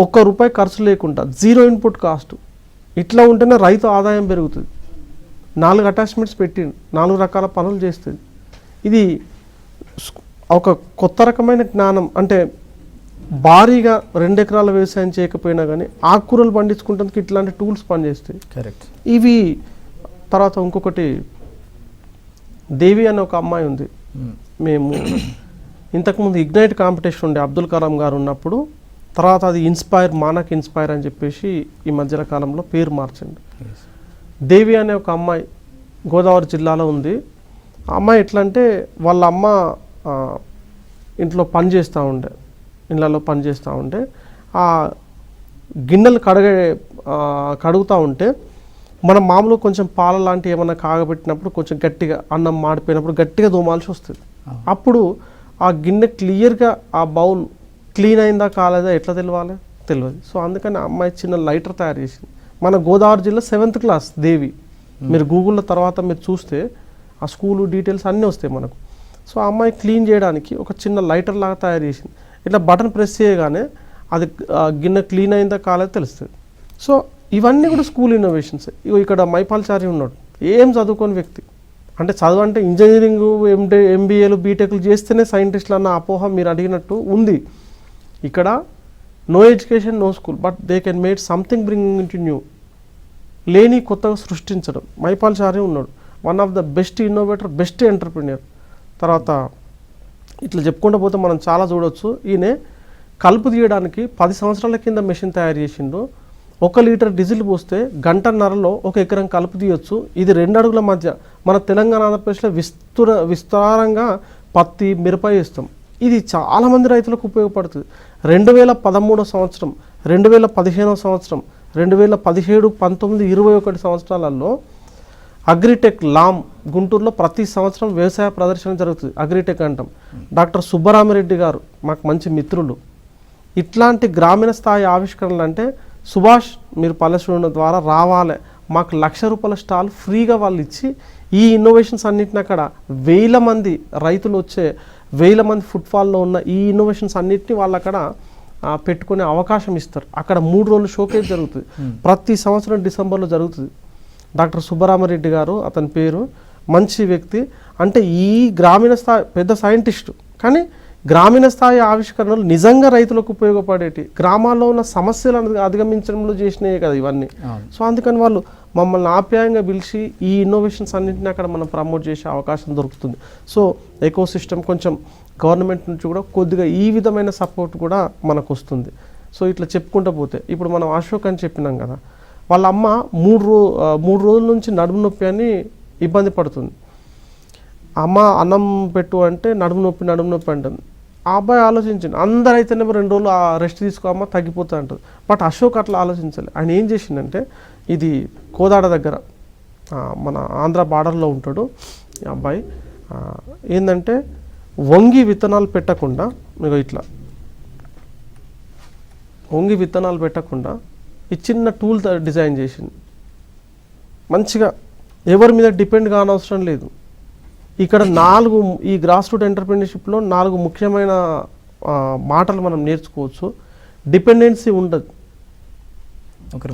1 రూపాయి ఖర్చు లేకుండా 0 ఇన్పుట్ కాస్ట్ ఇట్లా ఉంటేనే రైతు ఆదాయం పెరుగుతుంది. 4 అటాచ్మెంట్స్ పెట్టి 4 రకాల పనులు చేస్తుంది. ఇది ఒక కొత్త రకమైన జ్ఞానం. అంటే భారీగా 2 ఎకరాల వ్యవసాయం చేయకపోయినా కానీ ఆకుకూరలు పండించుకుంటందుకు ఇట్లాంటి టూల్స్ పనిచేస్తాయి. కరెక్ట్. ఇవి తర్వాత ఇంకొకటి దేవి అనే ఒక అమ్మాయి ఉంది. మేము ఇంతకుముందు ఇగ్నైట్ కాంపిటీషన్ ఉండే అబ్దుల్ కలాం గారు ఉన్నప్పుడు, తర్వాత అది ఇన్స్పైర్ మానక్ ఇన్స్పైర్ అని చెప్పేసి ఈ మధ్యల కాలంలో పేరు మార్చండి. దేవి అనే ఒక అమ్మాయి గోదావరి జిల్లాలో ఉంది. ఆ అమ్మాయి ఎట్లా అంటే వాళ్ళ అమ్మ ఇంట్లో పని చేస్తూ ఉండే, ఇళ్ళలో పని చేస్తూ ఉంటే ఆ గిన్నెలు కడుగుతూ ఉంటే మనం మామూలుగా కొంచెం పాల లాంటివి ఏమైనా కాగబెట్టినప్పుడు కొంచెం గట్టిగా అన్నం మాడిపోయినప్పుడు గట్టిగా దోమాల్సి వస్తుంది. అప్పుడు ఆ గిన్నె క్లియర్గా ఆ బౌల్ క్లీన్ అయిందా కాలేదా ఎట్లా తెలియదు. సో అందుకని అమ్మాయి చిన్న లైటర్ తయారు చేసింది. మన గోదావరి జిల్లా 7th క్లాస్ దేవి. మీరు గూగుల్లో తర్వాత మీరు చూస్తే ఆ స్కూలు డీటెయిల్స్ అన్నీ వస్తాయి మనకు. సో ఆ అమ్మాయి క్లీన్ చేయడానికి ఒక చిన్న లైటర్ లాగా తయారు చేసింది. ఇట్లా బటన్ ప్రెస్ చేయగానే అది గిన్నె క్లీన్ అయిందా కాలేదో తెలుస్తుంది. సో ఇవన్నీ కూడా స్కూల్ ఇన్నోవేషన్స్. ఇక్కడ మైపాల్చారి ఉన్నాడు, ఏం చదువుకోని వ్యక్తి. అంటే చదువు అంటే ఇంజనీరింగ్ ఎంబీఏలు బీటెక్లు చేస్తేనే సైంటిస్టులు అన్న అపోహ మీరు అడిగినట్టు ఉంది. ఇక్కడ no education no school, but they can made something bringing in to new. లేని కొత్తగా సృష్టించడం. మైపాల్చారి ఉన్నాడు, one of the best innovator, best entrepreneur. తర్వాత ఇట్లా చెప్పుకుంటూ పోతే మనం చాలా చూడవచ్చు. ఈయన కలుపు తీయడానికి 10 సంవత్సరాల కింద మెషిన్ తయారు చేసిండు. 1 లీటర్ డీజిల్ పోస్తే 1.5 1 ఎకరం కలుపు తీయొచ్చు. ఇది 2 అడుగుల మధ్య. మన తెలంగాణ ఆంధ్రప్రదేశ్లో విస్తారంగా పత్తి మిరప వేస్తాం. ఇది చాలామంది రైతులకు ఉపయోగపడుతుంది. 2013 సంవత్సరం, 2015 సంవత్సరం, 2017, 19, 21 సంవత్సరాలలో అగ్రిటెక్ లామ్ గుంటూరులో ప్రతి సంవత్సరం వ్యవసాయ ప్రదర్శన జరుగుతుంది. అగ్రిటెక్ అంటాం. డాక్టర్ సుబ్బరామిరెడ్డి గారు మాకు మంచి మిత్రులు. ఇట్లాంటి గ్రామీణ స్థాయి ఆవిష్కరణలు అంటే సుభాష్ మీరు పల్లె ద్వారా రావాలి, మాకు ₹1,00,000 స్టాల్ ఫ్రీగా వాళ్ళు ఇచ్చి ఈ ఇన్నోవేషన్స్ అన్నిటిని అక్కడ 1000 మంది రైతులు వచ్చే 1000 మంది ఫుట్ఫాల్లో ఉన్న ఈ ఇన్నోవేషన్స్ అన్నిటిని వాళ్ళు అక్కడ పెట్టుకునే అవకాశం ఇస్తారు. అక్కడ 3 రోజులు షోకేజ్ జరుగుతుంది. ప్రతి సంవత్సరం డిసెంబర్లో జరుగుతుంది. డాక్టర్ సుబ్బరామరెడ్డి గారు అతని పేరు, మంచి వ్యక్తి. అంటే ఈ గ్రామీణ స్థాయి పెద్ద సైంటిస్టు, కానీ గ్రామీణ స్థాయి ఆవిష్కరణలు నిజంగా రైతులకు ఉపయోగపడేటి, గ్రామాల్లో ఉన్న సమస్యలను అధిగమించడంలో చేసినాయి కదా ఇవన్నీ. సో అందుకని వాళ్ళు మమ్మల్ని ఆప్యాయంగా పిలిచి ఈ ఇన్నోవేషన్స్ అన్నింటినీ అక్కడ మనం ప్రమోట్ చేసే అవకాశం దొరుకుతుంది. సో ఎకో సిస్టమ్ కొంచెం గవర్నమెంట్ నుంచి కూడా కొద్దిగా ఈ విధమైన సపోర్ట్ కూడా మనకు వస్తుంది. సో ఇట్లా చెప్పుకుంటూ పోతే ఇప్పుడు మనం అశోక్ అని చెప్పినాం కదా, వాళ్ళ అమ్మ 3 రోజుల నుంచి నడుము నొప్పి అని ఇబ్బంది పడుతుంది. అమ్మ అన్నం పెట్టు అంటే నడుము నొప్పి అంటుంది. ఆ అబ్బాయి ఆలోచించింది, అందరైతేనే 2 రోజులు రెస్ట్ తీసుకో అమ్మ తగ్గిపోతా అంటుంది. బట్ అశోక్ అట్లా ఆలోచించాలి. ఆయన ఏం చేసిందంటే, ఇది కోదాడ దగ్గర మన ఆంధ్ర బార్డర్లో ఉంటాడు ఈ అబ్బాయి. ఏంటంటే వంగి విత్తనాలు పెట్టకుండా, ఇట్లా వంగి విత్తనాలు పెట్టకుండా ఈ చిన్న టూల్ డిజైన్ చేసింది. మంచిగా ఎవరి మీద డిపెండ్ కానవసరం లేదు. ఇక్కడ 4 ఈ గ్రాస్ రూట్ ఎంటర్ప్రెన్యూర్షిప్లో 4 ముఖ్యమైన మాటలు మనం నేర్చుకోవచ్చు. డిపెండెన్సీ ఉండదు,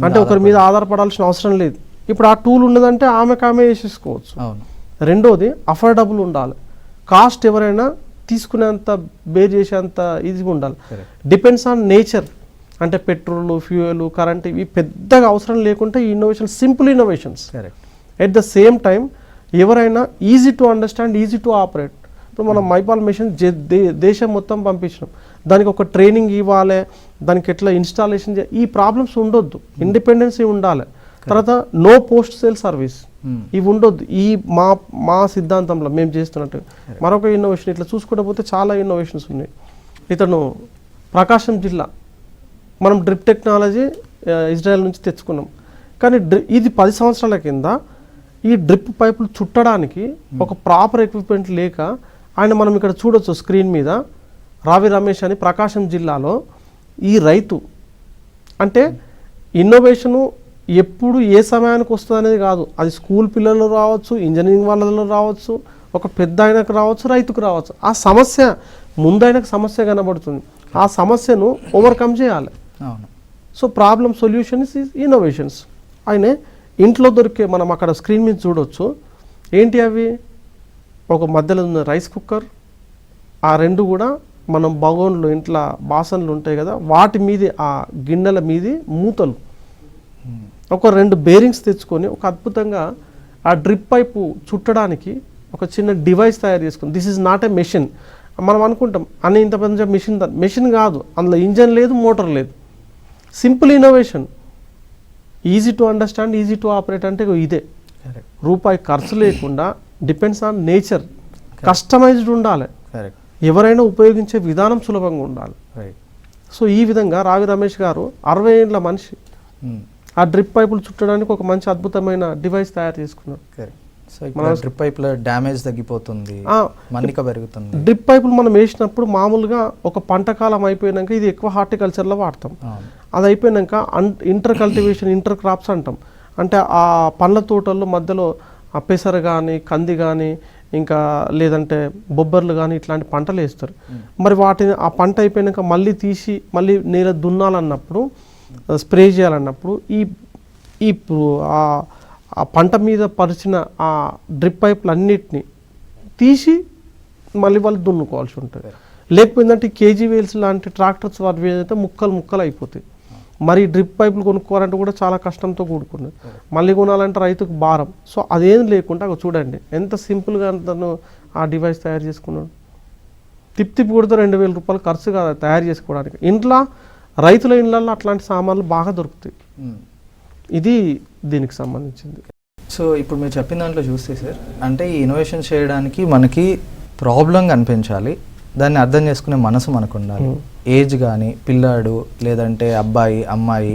అంటే ఒకరి మీద ఆధారపడాల్సిన అవసరం లేదు. ఇప్పుడు ఆ టూల్ ఉన్నదంటే ఆమె వేసేసుకోవచ్చు. రెండోది అఫోర్డబుల్ ఉండాలి. కాస్ట్ ఎవరైనా తీసుకునేంత బేర్ చేసేంత ఈజీగా ఉండాలి. డిపెండ్స్ ఆన్ నేచర్, అంటే పెట్రోల్, ఫ్యూయల్, కరెంట్ ఇవి పెద్దగా అవసరం లేకుండా ఈ innovation simple innovations. At the same time ఎవరైనా easy to understand, easy to operate. ఇప్పుడు మనం మైపాల్ మిషన్ దేశం మొత్తం పంపించినాం, దానికి ఒక ట్రైనింగ్ ఇవ్వాలి, దానికి ఎట్లా ఇన్స్టాలేషన్ ఈ ప్రాబ్లమ్స్ ఉండొద్దు. ఇండిపెండెన్సీ ఉండాలి. తర్వాత నో పోస్ట్ సేల్ సర్వీస్ ఇవి ఉండొద్దు. ఈ మా సిద్ధాంతంలో మేము చేస్తున్నట్టు మరొక ఇన్నోవేషన్ ఇట్లా చూసుకుంటూ పోతే చాలా ఇన్నోవేషన్స్ ఉన్నాయి. ఇతను ప్రకాశం జిల్లా, మనం డ్రిప్ టెక్నాలజీ ఇజ్రాయెల్ నుంచి తెచ్చుకున్నాం. కానీ ఇది 10 సంవత్సరాల కింద ఈ డ్రిప్ పైపులు చుట్టడానికి ఒక ప్రాపర్ ఎక్విప్మెంట్ లేక ఆయన, మనం ఇక్కడ చూడొచ్చు స్క్రీన్ మీద, రావి రమేష్ అని ప్రకాశం జిల్లాలో ఈ రైతు. అంటే ఇన్నోవేషను ఎప్పుడు ఏ సమయానికి వస్తుంది అనేది కాదు. అది స్కూల్ పిల్లలు రావచ్చు, ఇంజనీరింగ్ వాళ్ళలో రావచ్చు, ఒక పెద్ద ఆయనకు రావచ్చు, రైతుకు రావచ్చు. ఆ సమస్య ముందైనకు సమస్య కనబడుతుంది, ఆ సమస్యను ఓవర్కమ్ చేయాలి. So problem solution is innovations. ఆయన ఇంట్లో దొరికే మనం అక్కడ స్క్రీన్ మీద చూడొచ్చు ఏంటి అవి ఒక మధ్యలో ఉన్న రైస్ కుక్కర్, ఆ రెండు కూడా మనం బగోన్లు ఇంట్లో బాసన్లు ఉంటాయి కదా వాటి మీదే ఆ గిన్నెల మీది మూతలు ఒక 2 బేరింగ్స్ తెచ్చుకొని ఒక అద్భుతంగా ఆ డ్రిప్ పైపు చుట్టడానికి ఒక చిన్న డివైస్ తయారు చేసుకుంది. This is not a machine. మనం అనుకుంటాం అని ఇంత పెద్ద మెషిన్ కాదు, అందులో ఇంజన్ లేదు, మోటార్ లేదు. Simple innovation, easy to understand, easy to operate. అంటే ఇదే రూపాయి ఖర్చు లేకుండా, డిపెండ్స్ ఆన్ నేచర్, కస్టమైజ్డ్ ఉండాలి, ఎవరైనా ఉపయోగించే విధానం సులభంగా ఉండాలి. సో ఈ విధంగా రావి రమేష్ గారు 60 ఏళ్ళ మనిషి ఆ డ్రిప్ పైపులు చుట్టడానికి ఒక మంచి అద్భుతమైన డివైస్ తయారు చేసుకున్నాడు. డ్రిప్ పైపుల డ్యామేజ్ తగ్గిపోతుంది, మన్నిక పెరుగుతుంది. డ్రిప్ పైపులు మనం వేసినప్పుడు మామూలుగా ఒక పంట కాలం అయిపోయినాక ఇది ఎక్కువ హార్టికల్చర్లో వాడతాం. అది అయిపోయినాక ఇంటర్ కల్టివేషన్, ఇంటర్ క్రాప్స్ అంటాం. అంటే ఆ పండ్ల తోటల్లో మధ్యలో ఆ పెసర కానీ, కంది కానీ, ఇంకా లేదంటే బొబ్బర్లు కానీ ఇట్లాంటి పంటలు వేస్తారు. మరి వాటిని ఆ పంట అయిపోయినాక మళ్ళీ తీసి మళ్ళీ నేల దున్నాలన్నప్పుడు, స్ప్రే చేయాలన్నప్పుడు ఈ ఆ పంట మీద పరిచిన ఆ డ్రిప్ పైపులు అన్నిటినీ తీసి మళ్ళీ వాళ్ళు దున్నుకోవాల్సి ఉంటుంది. లేకపోయిందంటే కేజీ వేల్స్ లాంటి ట్రాక్టర్స్ వాటి ఏదైతే ముక్కలు అయిపోతాయి. మరి డ్రిప్ పైపులు కొనుక్కోవాలంటే కూడా చాలా కష్టంతో కూడుకున్నది, మళ్ళీ కొనాలంటే రైతుకు భారం. సో అదేం లేకుండా చూడండి ఎంత సింపుల్గా తను ఆ డివైస్ తయారు చేసుకున్నాడు. తిప్పి కొడితే 2000 రూపాయలు ఖర్చు కాదు తయారు చేసుకోవడానికి. ఇంట్లో రైతుల ఇళ్ళల్లో అట్లాంటి సామాన్లు బాగా దొరుకుతాయి. ఇది దీనికి సంబంధించింది. సో ఇప్పుడు మీరు చెప్పిన దాంట్లో చూస్తే సార్, అంటే ఈ ఇన్నోవేషన్ చేయడానికి మనకి ప్రాబ్లం కనిపించాలి, దాన్ని అర్థం చేసుకునే మనసు మనకు ఉండాలి. ఏజ్ కానీ, పిల్లాడు లేదంటే అబ్బాయి అమ్మాయి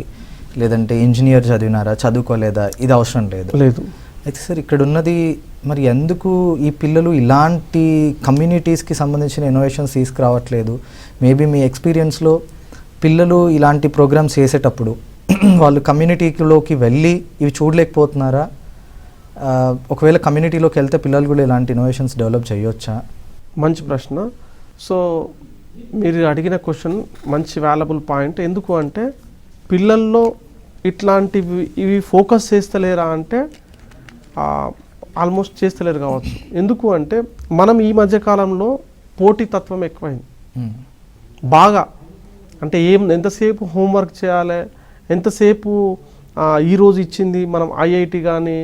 లేదంటే ఇంజనీర్ చదివినారా చదువుకోలేదా ఇది అవసరం లేదు. అయితే సార్ ఇక్కడ ఉన్నది మరి ఎందుకు ఈ పిల్లలు ఇలాంటి కమ్యూనిటీస్కి సంబంధించిన ఇన్నోవేషన్స్ తీసుకురావట్లేదు? మేబీ మీ ఎక్స్పీరియన్స్లో పిల్లలు ఇలాంటి ప్రోగ్రామ్స్ చేసేటప్పుడు వాళ్ళు కమ్యూనిటీలోకి వెళ్ళి ఇవి చూడలేకపోతున్నారా? ఒకవేళ కమ్యూనిటీలోకి వెళ్తే పిల్లలు కూడా ఇలాంటి ఇన్నోవేషన్స్ డెవలప్ చేయొచ్చా? మంచి ప్రశ్న. సో మీరు అడిగిన క్వశ్చన్ మంచి వాల్యుబుల్ పాయింట్. ఎందుకు అంటే పిల్లల్లో ఇట్లాంటివి ఇవి ఫోకస్ చేస్తలేరా అంటే ఆల్మోస్ట్ చేస్తలేరు కావచ్చు. ఎందుకు అంటే మనం ఈ మధ్యకాలంలో పోటీతత్వం ఎక్కువైంది బాగా. అంటే ఎంతసేపు హోంవర్క్ చేయాలి, ఎంతసేపు ఈరోజు ఇచ్చింది మనం ఐఐటి కానీ,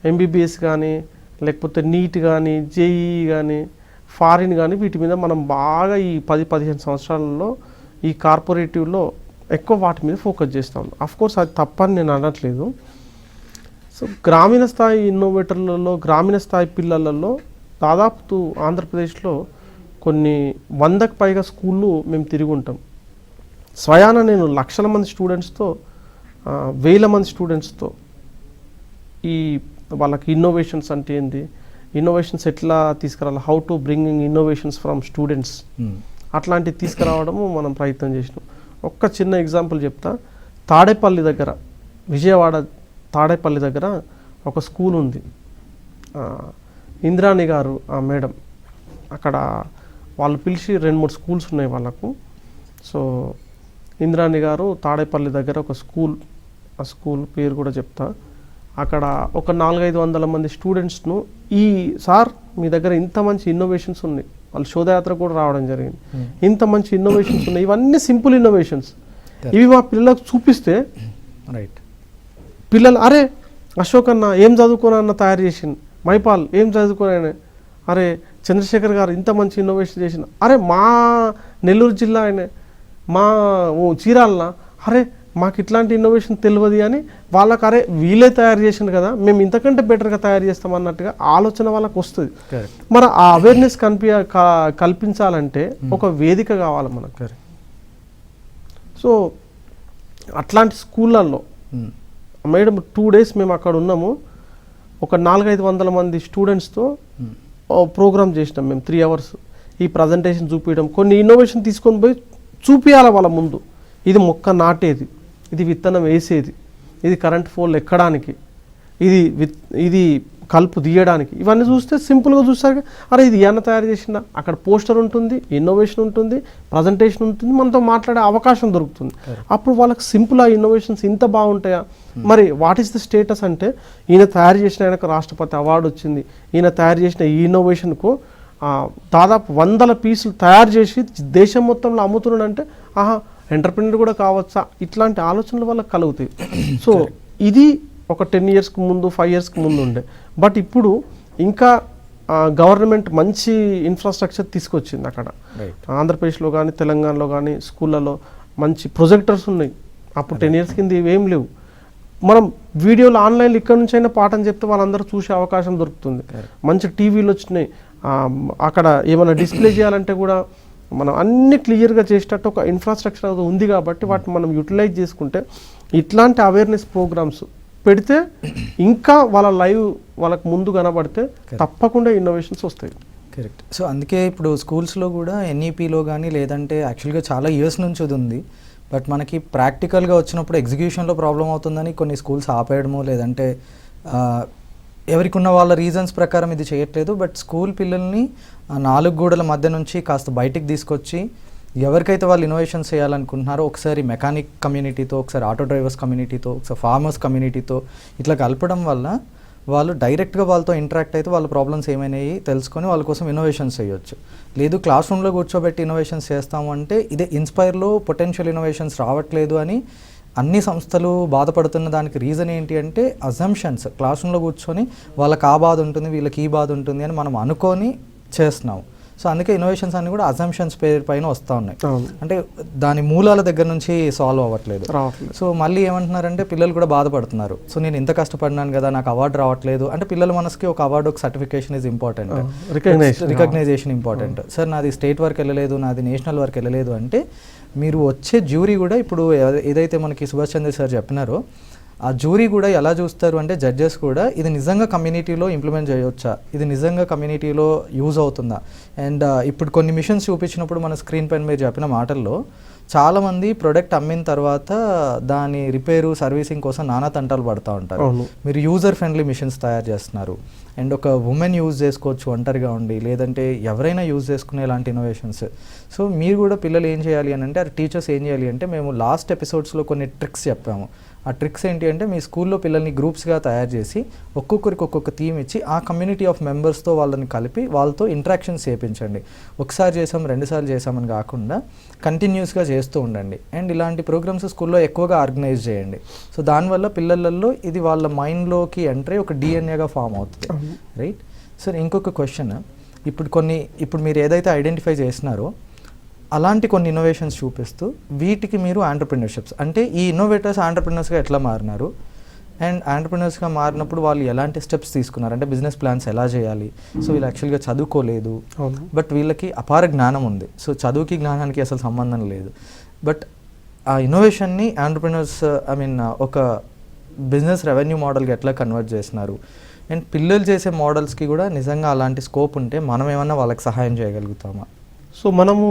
ఎంబీబీఎస్ కానీ, లేకపోతే నీట్ కానీ, జేఈఈ కానీ, ఫారిన్ కానీ వీటి మీద మనం బాగా ఈ 10-15 సంవత్సరాలలో ఈ కార్పొరేటివ్లో ఎక్కువ వాటి మీద ఫోకస్ చేస్తూ ఉన్నాం. అఫ్కోర్స్ అది తప్పని నేను అనట్లేదు. సో గ్రామీణ స్థాయి ఇన్నోవేటర్లలో, గ్రామీణ స్థాయి పిల్లలలో దాదాపు ఆంధ్రప్రదేశ్లో కొన్ని 100కు పైగా స్కూళ్ళు మేము తిరిగి ఉంటాం. స్వయాన నేను లక్షల మంది స్టూడెంట్స్తో, 1000 మంది స్టూడెంట్స్తో ఈ వాళ్ళకి ఇన్నోవేషన్స్ అంటే ఏంది, ఇన్నోవేషన్స్ ఎట్లా తీసుకురావాలి, how to bringing innovations from students, అట్లాంటివి తీసుకురావడము మనం ప్రయత్నం చేసినాం. ఒక్క చిన్న ఎగ్జాంపుల్ చెప్తా. తాడేపల్లి దగ్గర, విజయవాడ తాడేపల్లి దగ్గర ఒక స్కూల్ ఉంది. ఇంద్రాణి గారు ఆ మేడం అక్కడ వాళ్ళు పిలిచి 2-3 స్కూల్స్ ఉన్నాయి వాళ్ళకు. సో ఇంద్రాణి గారు తాడేపల్లి దగ్గర ఒక స్కూల్, ఆ స్కూల్ పేరు కూడా చెప్తా, అక్కడ ఒక 400-500 మంది స్టూడెంట్స్ను ఈ సార్ మీ దగ్గర ఇంత మంచి ఇన్నోవేషన్స్ ఉన్నాయి, వాళ్ళు శోధయాత్ర కూడా రావడం జరిగింది, ఇంత మంచి ఇన్నోవేషన్స్ ఉన్నాయి, ఇవన్నీ సింపుల్ ఇన్నోవేషన్స్, ఇవి మా పిల్లలకు చూపిస్తే రైట్ పిల్లలు అరే అశోక్ అన్న ఏం చదువుకోనన్న తయారు చేసింది, మైపాల్ ఏం చదువుకోనే, అరే చంద్రశేఖర్ గారు ఇంత మంచి ఇన్నోవేషన్ చేసిన, అరే మా నెల్లూరు జిల్లా ఆయన, మా చీరాలన, అరే మాకు ఇట్లాంటి ఇన్నోవేషన్ తెలియదు అని వాళ్ళకి అరే వీళ్ళే తయారు చేసింది కదా మేము ఇంతకంటే బెటర్గా తయారు చేస్తాం అన్నట్టుగా ఆలోచన వాళ్ళకి వస్తుంది. మరి ఆ అవేర్నెస్ కల్పించాలంటే ఒక వేదిక కావాలి మనకు. సో అట్లాంటి స్కూళ్ళల్లో మేడం 2 days మేము అక్కడ ఉన్నాము. ఒక 400-500 మంది స్టూడెంట్స్తో ప్రోగ్రామ్ చేసినాం మేము 3 hours. ఈ ప్రజెంటేషన్ చూపించడం, కొన్ని ఇన్నోవేషన్ తీసుకొని పోయి చూపించాలి వాళ్ళ ముందు. ఇది మొక్క నాటేది, ఇది విత్తనం వేసేది, ఇది కరెంట్ పోల్ ఎక్కడానికి, ఇది కలుపు తీయడానికి. ఇవన్నీ చూస్తే సింపుల్గా చూస్తారు, అరే ఇది ఏమన్నా తయారు చేసిందా, అక్కడ పోస్టర్ ఉంటుంది, ఇన్నోవేషన్ ఉంటుంది, ప్రజెంటేషన్ ఉంటుంది, మనతో మాట్లాడే అవకాశం దొరుకుతుంది. అప్పుడు వాళ్ళకి సింపుల్ ఆ ఇన్నోవేషన్స్ ఇంత బాగుంటాయా? మరి వాట్ ఈస్ ద స్టేటస్ అంటే, ఈయన తయారు చేసిన ఆయనకు రాష్ట్రపతి అవార్డు వచ్చింది, ఈయన తయారు చేసిన ఈ ఇన్నోవేషన్కు దాదాపు 100 పీసులు తయారు చేసి దేశం మొత్తంలో అమ్ముతున్నాడంటే ఆహా ఎంటర్ప్రినర్ కూడా కావచ్చా, ఇట్లాంటి ఆలోచనలు వాళ్ళకి కలుగుతాయి. సో ఇది ఒక 10 ఇయర్స్కి ముందు 5 ఇయర్స్కి ముందు ఉండే. బట్ ఇప్పుడు ఇంకా గవర్నమెంట్ మంచి ఇన్ఫ్రాస్ట్రక్చర్ తీసుకొచ్చింది అక్కడ. ఆంధ్రప్రదేశ్లో కానీ తెలంగాణలో కానీ స్కూళ్ళలో మంచి ప్రొజెక్టర్స్ ఉన్నాయి. అప్పుడు 10 ఇయర్స్ కింద ఇవేం లేవు. మనం వీడియోలు ఆన్లైన్లో ఇక్కడ నుంచి అయినా పాఠం చెప్తే వాళ్ళందరూ చూసే అవకాశం దొరుకుతుంది. మంచి టీవీలు వచ్చినాయి, అక్కడ ఏమైనా డిస్ప్లే చేయాలంటే కూడా మనం అన్ని క్లియర్గా చేసేటట్టు ఒక ఇన్ఫ్రాస్ట్రక్చర్ ఉంది. కాబట్టి వాటిని మనం యూటిలైజ్ చేసుకుంటే ఇట్లాంటి అవేర్నెస్ ప్రోగ్రామ్స్ పెడితే ఇంకా వాళ్ళ లైవ్ వాళ్ళకు ముందు కనబడితే తప్పకుండా ఇన్నోవేషన్స్ వస్తాయి. కరెక్ట్. సో అందుకే ఇప్పుడు స్కూల్స్లో కూడా ఎన్ఈపిలో కానీ లేదంటే యాక్చువల్గా చాలా ఇయర్స్ నుంచి అది ఉంది. బట్ మనకి ప్రాక్టికల్గా వచ్చినప్పుడు ఎగ్జిక్యూషన్లో ప్రాబ్లం అవుతుందని కొన్ని స్కూల్స్ ఆపేయడము, లేదంటే ఎవరికి ఉన్న వాళ్ళ రీజన్స్ ప్రకారం ఇది చేయట్లేదు. బట్ స్కూల్ పిల్లల్ని 4 గోడల మధ్య నుంచి కాస్త బయటికి తీసుకొచ్చి ఎవరికైతే వాళ్ళు ఇన్నోవేషన్స్ చేయాలనుకుంటున్నారో ఒకసారి మెకానిక్ కమ్యూనిటీతో, ఒకసారి ఆటో డ్రైవర్స్ కమ్యూనిటీతో, ఒకసారి ఫార్మర్స్ కమ్యూనిటీతో ఇట్లా కలపడం వల్ల వాళ్ళు డైరెక్ట్గా వాళ్ళతో ఇంటరాక్ట్ అయితే వాళ్ళ ప్రాబ్లమ్స్ ఏమైనాయి తెలుసుకొని వాళ్ళ కోసం ఇన్నోవేషన్స్ చేయొచ్చు. లేదు క్లాస్ రూమ్లో కూర్చోబెట్టి ఇన్నోవేషన్స్ చేస్తాము అంటే ఇదే ఇన్స్పైర్లో పొటెన్షియల్ ఇన్నోవేషన్స్ రావట్లేదు అని అన్ని సంస్థలు బాధపడుతున్న దానికి రీజన్ ఏంటి అంటే అజంప్షన్స్. క్లాస్ రూమ్లో కూర్చొని వాళ్ళకి ఆ బాధ ఉంటుంది, వీళ్ళకి ఈ బాధ ఉంటుంది అని మనం అనుకొని చేస్తున్నాం. సో అందుకే ఇన్నోవేషన్స్ అన్ని కూడా అజంప్షన్స్ పైన వస్తూ ఉన్నాయి. అంటే దాని మూలాల దగ్గర నుంచి సాల్వ్ అవ్వట్లేదు. సో మళ్ళీ ఏమంటున్నారంటే పిల్లలు కూడా బాధపడుతున్నారు. సో నేను ఇంత కష్టపడినాను కదా, నాకు అవార్డు రావట్లేదు అంటే పిల్లల మనసుకి ఒక అవార్డు, ఒక certification is important, recognition important. Sir నాది స్టేట్ వరకు వెళ్ళలేదు, నాది నేషనల్ వరకు వెళ్ళలేదు అంటే మీరు వచ్చే జ్యూరీ కూడా ఇప్పుడు ఏదైతే మనకి సుభాష్ చంద్ర సార్ చెప్పినారో ఆ జ్యూరీ కూడా ఎలా చూస్తారు అంటే జడ్జెస్ కూడా ఇది నిజంగా కమ్యూనిటీలో ఇంప్లిమెంట్ చేయవచ్చా, ఇది నిజంగా కమ్యూనిటీలో యూజ్ అవుతుందా. అండ్ ఇప్పుడు కొన్ని మిషన్స్ చూపించినప్పుడు మన స్క్రీన్ పైన మీరు చెప్పిన మాటల్లో చాలామంది ప్రొడక్ట్ అమ్మిన తర్వాత దాని రిపేరు సర్వీసింగ్ కోసం నానా తంటాలు పడుతూ ఉంటారు. మీరు యూజర్ ఫ్రెండ్లీ మిషన్స్ తయారు చేస్తున్నారు అండ్ ఒక ఉమెన్ యూజ్ చేసుకోవచ్చు ఒంటరిగా ఉండి, లేదంటే ఎవరైనా యూజ్ చేసుకునే ఇలాంటి ఇన్నోవేషన్స్. సో మీరు కూడా పిల్లలు ఏం చేయాలి అని అంటే టీచర్స్ ఏం చేయాలి అంటే మేము లాస్ట్ ఎపిసోడ్స్లో కొన్ని ట్రిక్స్ చెప్పాము. ఆ ట్రిక్స్ ఏంటి అంటే మీ స్కూల్లో పిల్లల్ని గ్రూప్స్గా తయారు చేసి ఒక్కొక్కరికి ఒక్కొక్క థీమ్ ఇచ్చి ఆ కమ్యూనిటీ ఆఫ్ మెంబర్స్తో వాళ్ళని కలిపి వాళ్ళతో ఇంటరాక్షన్స్ చేయించండి. ఒకసారి చేసాం 2 సార్లు చేసామని కాకుండా కంటిన్యూస్గా చేస్తూ ఉండండి. అండ్ ఇలాంటి ప్రోగ్రామ్స్ స్కూల్లో ఎక్కువగా ఆర్గనైజ్ చేయండి. సో దానివల్ల పిల్లలలో ఇది వాళ్ళ మైండ్లోకి ఎంటర్ అయ్యి ఒక డిఎన్ఏగా ఫామ్ అవుతుంది. రైట్. సార్ ఇంకొక క్వశ్చన్, ఇప్పుడు మీరు ఏదైతే ఐడెంటిఫై చేసినారో అలాంటి కొన్ని ఇన్నోవేషన్స్ చూపిస్తూ వీటికి మీరు ఆంటర్ప్రినర్షిప్స్ అంటే ఈ ఇన్నోవేటర్స్ ఆంటర్ప్రినర్స్గా ఎట్లా మారినారు అండ్ ఆంటర్ప్రినర్స్గా మారినప్పుడు వాళ్ళు ఎలాంటి స్టెప్స్ తీసుకున్నారు అంటే బిజినెస్ ప్లాన్స్ ఎలా చేయాలి. సో వీళ్ళు యాక్చువల్గా చదువుకోలేదు, బట్ వీళ్ళకి అపార జ్ఞానం ఉంది. సో చదువుకి జ్ఞానానికి అసలు సంబంధం లేదు. బట్ ఆ ఇన్నోవేషన్ని ఆంటర్ప్రినర్స్ ఒక బిజినెస్ రెవెన్యూ మోడల్కి ఎట్లా కన్వర్ట్ చేసినారు అండ్ పిల్లలు చేసే మోడల్స్కి కూడా నిజంగా అలాంటి స్కోప్ ఉంటే మనం ఏమన్నా వాళ్ళకి సహాయం చేయగలుగుతామా. సో మనము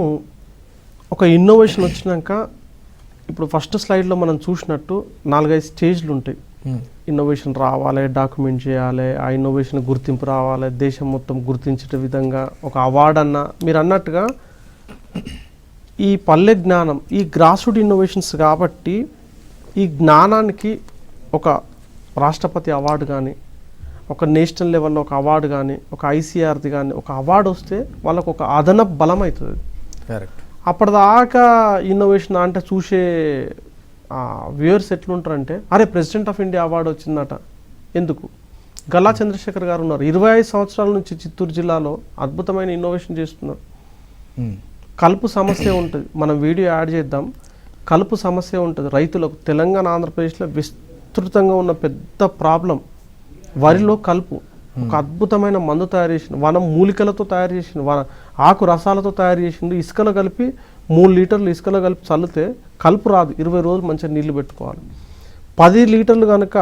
ఒక ఇన్నోవేషన్ వచ్చినాక ఇప్పుడు ఫస్ట్ స్లైడ్లో మనం చూసినట్టు 4-5 స్టేజ్లు ఉంటాయి. ఇన్నోవేషన్ రావాలి, డాక్యుమెంట్ చేయాలి, ఆ ఇన్నోవేషన్ గుర్తింపు రావాలి, దేశం మొత్తం గుర్తించే విధంగా ఒక అవార్డు అన్న మీరు అన్నట్టుగా ఈ పల్లె జ్ఞానం ఈ గ్రాస్ రూట్ ఇన్నోవేషన్స్ కాబట్టి ఈ జ్ఞానానికి ఒక రాష్ట్రపతి అవార్డు కానీ, ఒక నేషనల్ లెవెల్లో ఒక అవార్డు కానీ, ఒక ఐసీఆర్ది కానీ ఒక అవార్డు వస్తే వాళ్ళకు ఒక అదనపు బలం అవుతుంది. కరెక్ట్. అప్పటిదాకా ఇన్నోవేషన్ అంటే చూసే వ్యూవర్స్ ఎట్లుంటారంటే అరే ప్రెసిడెంట్ ఆఫ్ ఇండియా అవార్డు వచ్చిందట ఎందుకు. గల్లా చంద్రశేఖర్ గారు ఉన్నారు, 25 సంవత్సరాల నుంచి చిత్తూరు జిల్లాలో అద్భుతమైన ఇన్నోవేషన్ చేస్తున్నారు. కలుపు సమస్య ఉంటుంది, మనం వీడియో యాడ్ చేద్దాం. కలుపు సమస్య ఉంటుంది రైతులకు. తెలంగాణ ఆంధ్రప్రదేశ్లో విస్తృతంగా ఉన్న పెద్ద ప్రాబ్లం వరిలో కలుపు. ఒక అద్భుతమైన మందు తయారు చేసిండు, వనం మూలికలతో తయారు చేసిండు, ఆకు రసాలతో తయారు చేసిండు. ఇసుకలో కలిపి 3 లీటర్లు ఇసుకలో కలిపి చల్లితే కలుపు రాదు. 20 రోజులు మంచిగా నీళ్లు పెట్టుకోవాలి. 10 లీటర్లు కనుక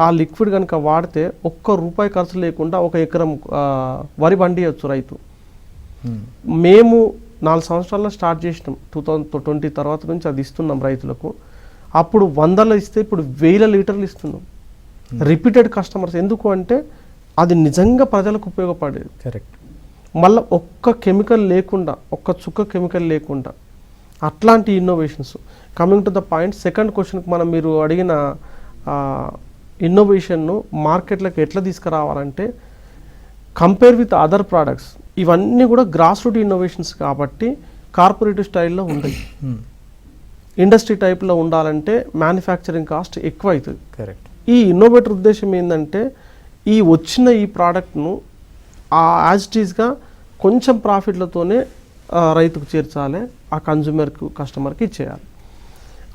ఆ లిక్విడ్ కనుక వాడితే ₹1 ఖర్చు లేకుండా 1 ఎకరం వరి పండియచ్చు రైతు. మేము 4 సంవత్సరాల్లో స్టార్ట్ చేసినాం. 2020 తర్వాత నుంచి అది ఇస్తున్నాం రైతులకు. అప్పుడు 100 ఇస్తే ఇప్పుడు 1000 లీటర్లు ఇస్తున్నాం. Repeated customers. ఎందుకు అంటే అది నిజంగా ప్రజలకు ఉపయోగపడేది. కరెక్ట్. మళ్ళీ ఒక్క కెమికల్ లేకుండా, ఒక్క చుక్క కెమికల్ లేకుండా అట్లాంటి innovations. Coming to the point, second క్వశ్చన్కి మనం మీరు అడిగిన ఇన్నోవేషన్ను మార్కెట్లోకి ఎట్లా తీసుకురావాలంటే కంపేర్ విత్ అదర్ ప్రోడక్ట్స్, ఇవన్నీ కూడా గ్రాస్ రూట్ ఇన్నోవేషన్స్ కాబట్టి కార్పొరేటివ్ స్టైల్లో ఉంటాయి. ఇండస్ట్రీ టైప్లో ఉండాలంటే మ్యానుఫ్యాక్చరింగ్ కాస్ట్ ఎక్కువ అవుతుంది. కరెక్ట్. ఈ ఇన్నోవేటర్ ఉద్దేశం ఏంటంటే ఈ వచ్చిన ఈ ప్రోడక్ట్ను యాజ్ ఇట్ ఈస్గా కొంచెం ప్రాఫిట్లతోనే రైతుకు చేర్చాలి, ఆ కన్జ్యూమర్కు కస్టమర్కి ఇచ్చేయాలి.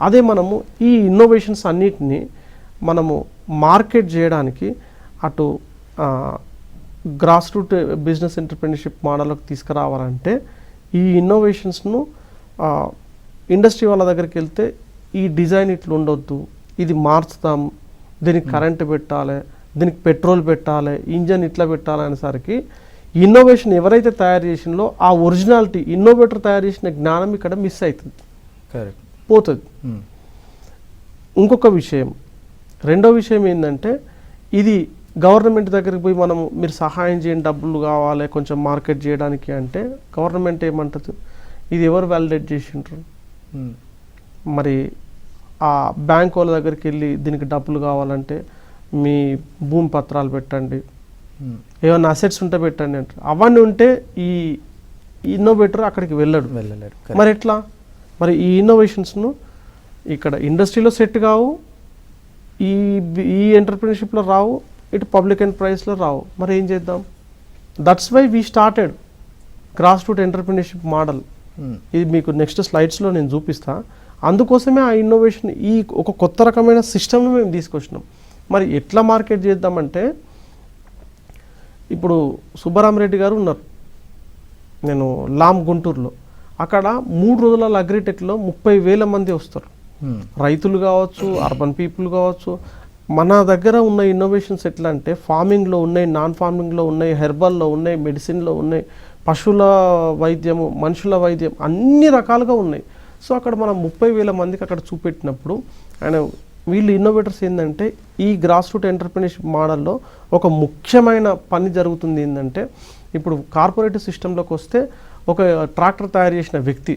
అదే మనము ఈ ఇన్నోవేషన్స్ అన్నిటినీ మనము మార్కెట్ చేయడానికి అటు గ్రాస్ రూట్ బిజినెస్ ఎంటర్ప్రెన్యూర్షిప్ మోడల్కి తీసుకురావాలంటే ఈ ఇన్నోవేషన్స్ను ఇండస్ట్రీ వాళ్ళ దగ్గరికి వెళ్తే ఈ డిజైన్ ఇట్లా ఉండొద్దు, ఇది మార్చుతాం, దీనికి కరెంట్ పెట్టాలి, దీనికి పెట్రోల్ పెట్టాలి, ఇంజన్ ఇట్లా పెట్టాలి అనేసరికి ఇన్నోవేషన్ ఎవరైతే తయారు చేసిందో ఆ ఒరిజినాలిటీ ఇన్నోవేటర్ తయారు చేసిన జ్ఞానం ఇక్కడ మిస్ అవుతుంది, కరెక్ట్, పోతుంది. ఇంకొక విషయం, రెండో విషయం ఏంటంటే ఇది గవర్నమెంట్ దగ్గరికి పోయి మనము మీరు సహాయం చేయండి, డబ్బులు కావాలి కొంచెం మార్కెట్ చేయడానికి అంటే గవర్నమెంట్ ఏమంటుంది, ఇది ఎవరు వ్యాలిడేట్ చేసిండ్రు, మరి ఆ బ్యాంక్ వాళ్ళ దగ్గరికి వెళ్ళి దీనికి డబ్బులు కావాలంటే మీ భూమి పత్రాలు పెట్టండి, ఏమైనా అసెట్స్ ఉంటే పెట్టండి అంటారు. అవన్నీ ఉంటే ఈ ఇన్నోవేటర్ అక్కడికి వెళ్ళలేడు. మరి ఎట్లా? మరి ఈ ఇన్నోవేషన్స్ను ఇక్కడ ఇండస్ట్రీలో సెట్ కావు, ఈ ఎంటర్ప్రినర్షిప్లో రావు, ఇటు పబ్లిక్ ఎంటర్ప్రైజ్లో రావు. మరి ఏం చేద్దాం? That's why we started grass root entrepreneurship model. ఇది మీకు నెక్స్ట్ స్లైడ్స్లో నేను చూపిస్తా. అందుకోసమే ఆ ఇన్నోవేషన్ ఈ ఒక కొత్త రకమైన సిస్టమ్ను మేము తీసుకొచ్చినాం. మరి ఎట్లా మార్కెట్ చేద్దామంటే ఇప్పుడు సుబ్బరామరెడ్డి గారు ఉన్నారు, నేను లామ్ గుంటూరులో, అక్కడ 3 రోజుల అగ్రిటెక్లో 30,000 మంది వస్తారు. రైతులు కావచ్చు, అర్బన్ పీపుల్ కావచ్చు. మన దగ్గర ఉన్న ఇన్నోవేషన్స్ ఎట్లా అంటే ఫార్మింగ్లో ఉన్నాయి, నాన్ ఫార్మింగ్లో ఉన్నాయి, హెర్బల్లో ఉన్నాయి, మెడిసిన్లో ఉన్నాయి, పశువుల వైద్యము, మనుషుల వైద్యం, అన్ని రకాలుగా ఉన్నాయి. సో అక్కడ మనం 30,000 మందికి అక్కడ చూపెట్టినప్పుడు ఆయన వీళ్ళు ఇన్నోవేటర్స్ ఏంటంటే ఈ గ్రాస్ రూట్ ఎంటర్ప్రినర్షిప్ మోడల్లో ఒక ముఖ్యమైన పని జరుగుతుంది ఏంటంటే ఇప్పుడు కార్పొరేటివ్ సిస్టంలోకి వస్తే ఒక ట్రాక్టర్ తయారు చేసిన వ్యక్తి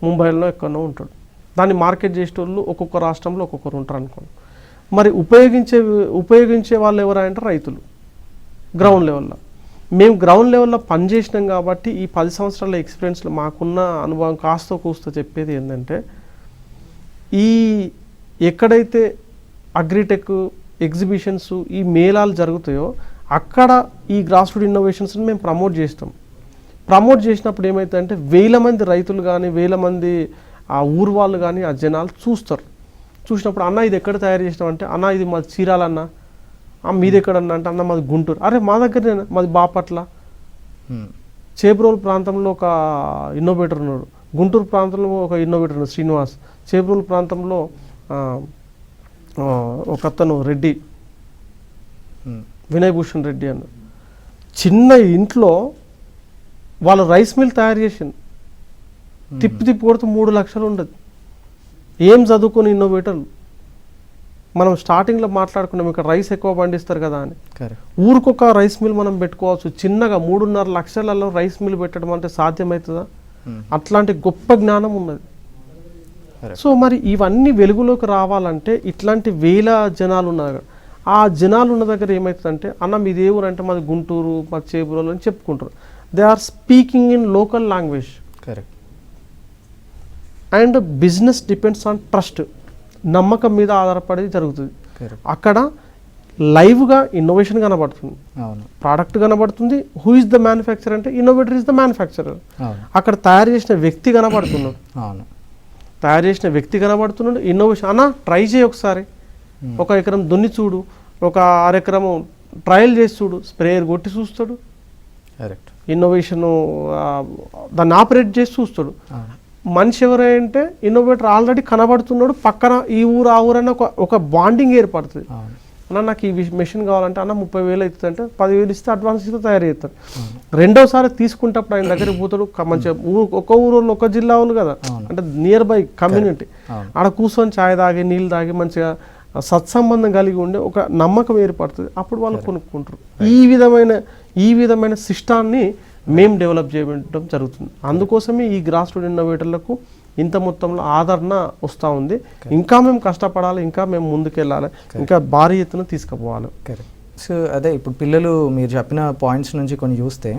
ముంబైలో ఎక్కడో ఉంటాడు, దాన్ని మార్కెట్ చేసేటోళ్ళు ఒక్కొక్క రాష్ట్రంలో ఒక్కొక్కరు ఉంటారు అనుకోండి. మరి ఉపయోగించే వాళ్ళు ఎవరంటే రైతులు గ్రౌండ్ లెవెల్లో. మేము గ్రౌండ్ లెవెల్లో పనిచేసినాం కాబట్టి ఈ 10 సంవత్సరాల ఎక్స్పీరియన్స్లో మాకున్న అనుభవం కాస్త కూస్తో చెప్పేది ఏంటంటే ఈ ఎక్కడైతే అగ్రిటెక్ ఎగ్జిబిషన్స్ ఈ మేళాలు జరుగుతాయో అక్కడ ఈ గ్రాస్ రూట్ ఇన్నోవేషన్స్ని మేము ప్రమోట్ చేస్తాం. ప్రమోట్ చేసినప్పుడు ఏమవుతుందంటే 1000 మంది రైతులు కానీ 1000 మంది ఆ ఊరు వాళ్ళు కానీ ఆ జనాలు చూస్తారు. చూసినప్పుడు అన్న ఇది ఎక్కడ తయారు చేసినామంటే అన్న ఇది మాది చీరాలన్న, మీది ఎక్కడన్నా అంటే అన్న మాది గుంటూరు, అరే మా దగ్గరనే మాది బాపట్ల. చేబ్రోలు ప్రాంతంలో ఒక ఇన్నోవేటర్ ఉన్నాడు, గుంటూరు ప్రాంతంలో ఒక ఇన్నోవేటర్ ఉన్నాడు శ్రీనివాస్, చేబ్రోలు ప్రాంతంలో ఒక అతను రెడ్డి, వినయ్ భూషణ్ రెడ్డి అన్న. చిన్న ఇంట్లో వాళ్ళు రైస్ మిల్ తయారు చేసింది, తిప్పి కొడితే 3 లక్షలు ఉండదు. ఏం చదువుకుని ఇన్నోవేటర్లు. మనం స్టార్టింగ్లో మాట్లాడుకున్నాం ఇక్కడ రైస్ ఎక్కువ పండిస్తారు కదా అని. ఊరికొక రైస్ మిల్ మనం పెట్టుకోవచ్చు చిన్నగా. 3.5 లక్షలలో రైస్ మిల్ పెట్టడం అంటే సాధ్యమవుతుందా? అట్లాంటి గొప్ప జ్ఞానం ఉన్నది. సో మరి ఇవన్నీ వెలుగులోకి రావాలంటే ఇట్లాంటి 1000 జనాలు ఉన్నారు. ఆ జనాలు ఉన్న దగ్గర ఏమవుతుందంటే అన్న మీది ఏ ఊరు అంటే మాది గుంటూరు, మాది చేబ్రోలు అని చెప్పుకుంటారు. They are speaking in local language. Correct. And business depends on trust, నమ్మకం మీద ఆధారపడి జరుగుతుంది. అక్కడ లైవ్గా ఇన్నోవేషన్ కనబడుతుంది, ప్రోడక్ట్ కనబడుతుంది. హూ ఇస్ ద మ్యానుఫ్యాక్చరర్ అంటే ఇన్నోవేటర్ ఇస్ ద మ్యానుఫ్యాక్చరర్. అక్కడ తయారు చేసిన వ్యక్తి కనబడుతున్నాడు, తయారు చేసిన వ్యక్తి కనబడుతున్నాడు. ఇన్నోవేషన్ అన్న ట్రై చేయి ఒకసారి, 1 ఎకరం దున్ని చూడు, ఒక 6 ఎకరం ట్రయల్ చేసి చూడు, స్ప్రేయర్ కొట్టి చూస్తాడు. ఇన్నోవేషను దాన్ని ఆపరేట్ చేసి చూస్తాడు. మనిషి ఎవరంటే ఇన్నోవేటర్ ఆల్రెడీ కనబడుతున్నాడు, పక్కన ఈ ఊరు ఆ ఊరు అన్న ఒక బాండింగ్ ఏర్పడుతుంది. అన్న నాకు ఈ మెషిన్ కావాలంటే అన్న 30,000 అవుతుంది అంటే 10,000 ఇస్తే అడ్వాన్స్ ఇస్తే తయారు చేస్తాడు. రెండోసారి తీసుకుంటప్పుడు ఆయన దగ్గరికి పోతాడు. మంచిగా ఒక ఊరు ఒక జిల్లా వాళ్ళు కదా, అంటే నియర్ బై కమ్యూనిటీ, ఆడ కూర్చొని ఛాయ్ తాగి నీళ్ళు తాగి మంచిగా సత్సంబంధం కలిగి ఉండే ఒక నమ్మకం ఏర్పడుతుంది, అప్పుడు వాళ్ళు కొనుక్కుంటారు. ఈ విధమైన సిస్టాన్ని మేము డెవలప్ చేయడం జరుగుతుంది. అందుకోసమే ఈ గ్రాస్ రూట్ ఇన్నోవేటర్లకు ఇంత మొత్తంలో ఆదరణ వస్తూ ఉంది. ఇంకా మేము కష్టపడాలి, ఇంకా మేము ముందుకెళ్ళాలి, ఇంకా భారీ ఎత్తున తీసుకుపోవాలి. సో అదే ఇప్పుడు పిల్లలు మీరు చెప్పిన పాయింట్స్ నుంచి కొన్ని చూస్తే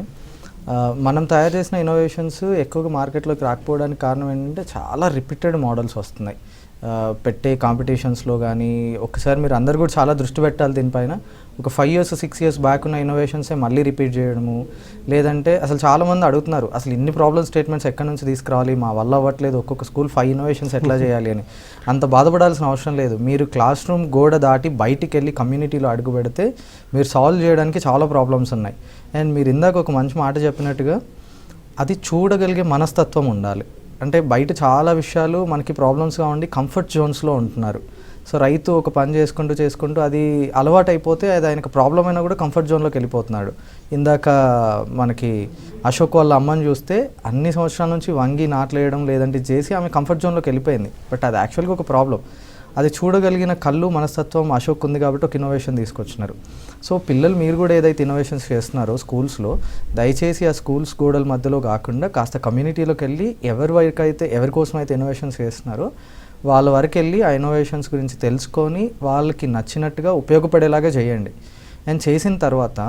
మనం తయారు చేసిన ఇన్నోవేషన్స్ ఎక్కువగా మార్కెట్లోకి రాకపోవడానికి కారణం ఏంటంటే చాలా రిపీటెడ్ మోడల్స్ వస్తున్నాయి. పెట్టే కాంపిటీషన్స్లో కానీ ఒకసారి మీరు అందరు కూడా చాలా దృష్టి పెట్టాలి దీనిపైన. ఒక 5 years 6 years బ్యాక్ ఉన్న ఇన్నోవేషన్సే మళ్ళీ రిపీట్ చేయడము, లేదంటే అసలు చాలామంది అడుగుతున్నారు అసలు ఇన్ని ప్రాబ్లమ్ స్టేట్మెంట్స్ ఎక్కడి నుంచి తీసుకురావాలి, మా వల్ల అవ్వట్లేదు, ఒక్కొక్క స్కూల్ 5 innovations ఎట్లా చేయాలి అని. అంత బాధపడాల్సిన అవసరం లేదు. మీరు క్లాస్ రూమ్ గోడ దాటి బయటికి వెళ్ళి కమ్యూనిటీలో అడుగు పెడితే మీరు సాల్వ్ చేయడానికి చాలా ప్రాబ్లమ్స్ ఉన్నాయి. అండ్ మీరు ఇందాక ఒక మంచి మాట చెప్పినట్టుగా అది చూడగలిగే మనస్తత్వం ఉండాలి. అంటే బయట చాలా విషయాలు మనకి ప్రాబ్లమ్స్గా ఉండి కంఫర్ట్ జోన్స్లో ఉంటున్నారు. సో రైతు ఒక పని చేసుకుంటూ అది అలవాటు అయిపోతే అది ఆయనకు ప్రాబ్లం అయినా కూడా కంఫర్ట్ జోన్లోకి వెళ్ళిపోతున్నాడు. ఇందాక మనకి అశోక్ వాళ్ళ అమ్మని చూస్తే అన్ని సంవత్సరాల నుంచి వంగి నాట్లేయడం లేదంటే చేసి ఆమె కంఫర్ట్ జోన్లోకి వెళ్ళిపోయింది. బట్ అది యాక్చువల్గా ఒక ప్రాబ్లం. అది చూడగలిగిన కళ్ళు మనస్తత్వం అశోక్ ఉంది కాబట్టి ఒక ఇన్నోవేషన్ తీసుకొచ్చినారు. సో పిల్లలు మీరు కూడా ఏదైతే ఇన్నోవేషన్స్ చేస్తున్నారో స్కూల్స్లో, దయచేసి ఆ స్కూల్స్ గోడల మధ్యలో కాకుండా కాస్త కమ్యూనిటీలోకి వెళ్ళి ఎవరి కోసం అయితే ఇన్నోవేషన్స్ చేస్తున్నారో వాళ్ళ వరకు వెళ్ళి ఆ ఇన్నోవేషన్స్ గురించి తెలుసుకొని వాళ్ళకి నచ్చినట్టుగా ఉపయోగపడేలాగా చేయండి. అండ్ చేసిన తర్వాత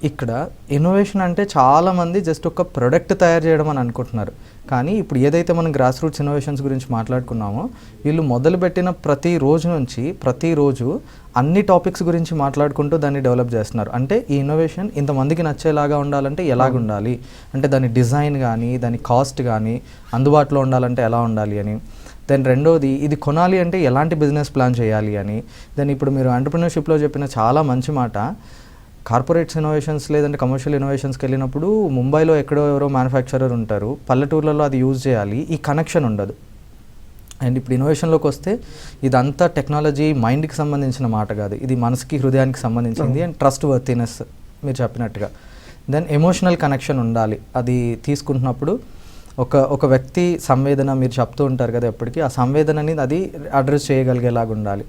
ఇక్కడ ఇన్నోవేషన్ అంటే చాలామంది జస్ట్ ఒక ప్రొడక్ట్ తయారు చేయడం అని అనుకుంటున్నారు. కానీ ఇప్పుడు ఏదైతే మనం గ్రాస్ రూట్స్ ఇన్నోవేషన్స్ గురించి మాట్లాడుకున్నామో వీళ్ళు మొదలుపెట్టిన ప్రతిరోజు అన్ని టాపిక్స్ గురించి మాట్లాడుకుంటూ దాన్ని డెవలప్ చేస్తున్నారు. అంటే ఈ ఇన్నోవేషన్ ఇంతమందికి నచ్చేలాగా ఉండాలంటే ఎలాగ ఉండాలి, అంటే దాని డిజైన్ కానీ దాని కాస్ట్ కానీ అందుబాటులో ఉండాలంటే ఎలా ఉండాలి అని. దెన్ రెండోది ఇది కొనాలి అంటే ఎలాంటి బిజినెస్ ప్లాన్ చేయాలి అని. దెన్ ఇప్పుడు మీరు ఎంటర్‌ప్రెన్యూర్‌షిప్లో చెప్పిన చాలా మంచి మాట, కార్పొరేట్స్ ఇన్నోవేషన్స్ లేదంటే కమర్షియల్ ఇన్నోవేషన్స్కి వెళ్ళినప్పుడు ముంబైలో ఎక్కడో ఎవరో మ్యానుఫ్యాక్చరర్ ఉంటారు, పల్లెటూర్లలో అది యూజ్ చేయాలి, ఈ కనెక్షన్ ఉండదు. అండ్ ఇప్పుడు ఇన్నోవేషన్లోకి వస్తే ఇదంతా టెక్నాలజీ మైండ్కి సంబంధించిన మాట కాదు, ఇది మనసుకి హృదయానికి సంబంధించింది. అండ్ ట్రస్ట్ వర్తినెస్ మీరు చెప్పినట్టుగా. దెన్ ఎమోషనల్ కనెక్షన్ ఉండాలి. అది తీసుకుంటున్నప్పుడు ఒక వ్యక్తి సంవేదన మీరు చెప్తూ ఉంటారు కదా ఎప్పటికీ, ఆ సంవేదనని అది అడ్రస్ చేయగలిగేలాగా ఉండాలి.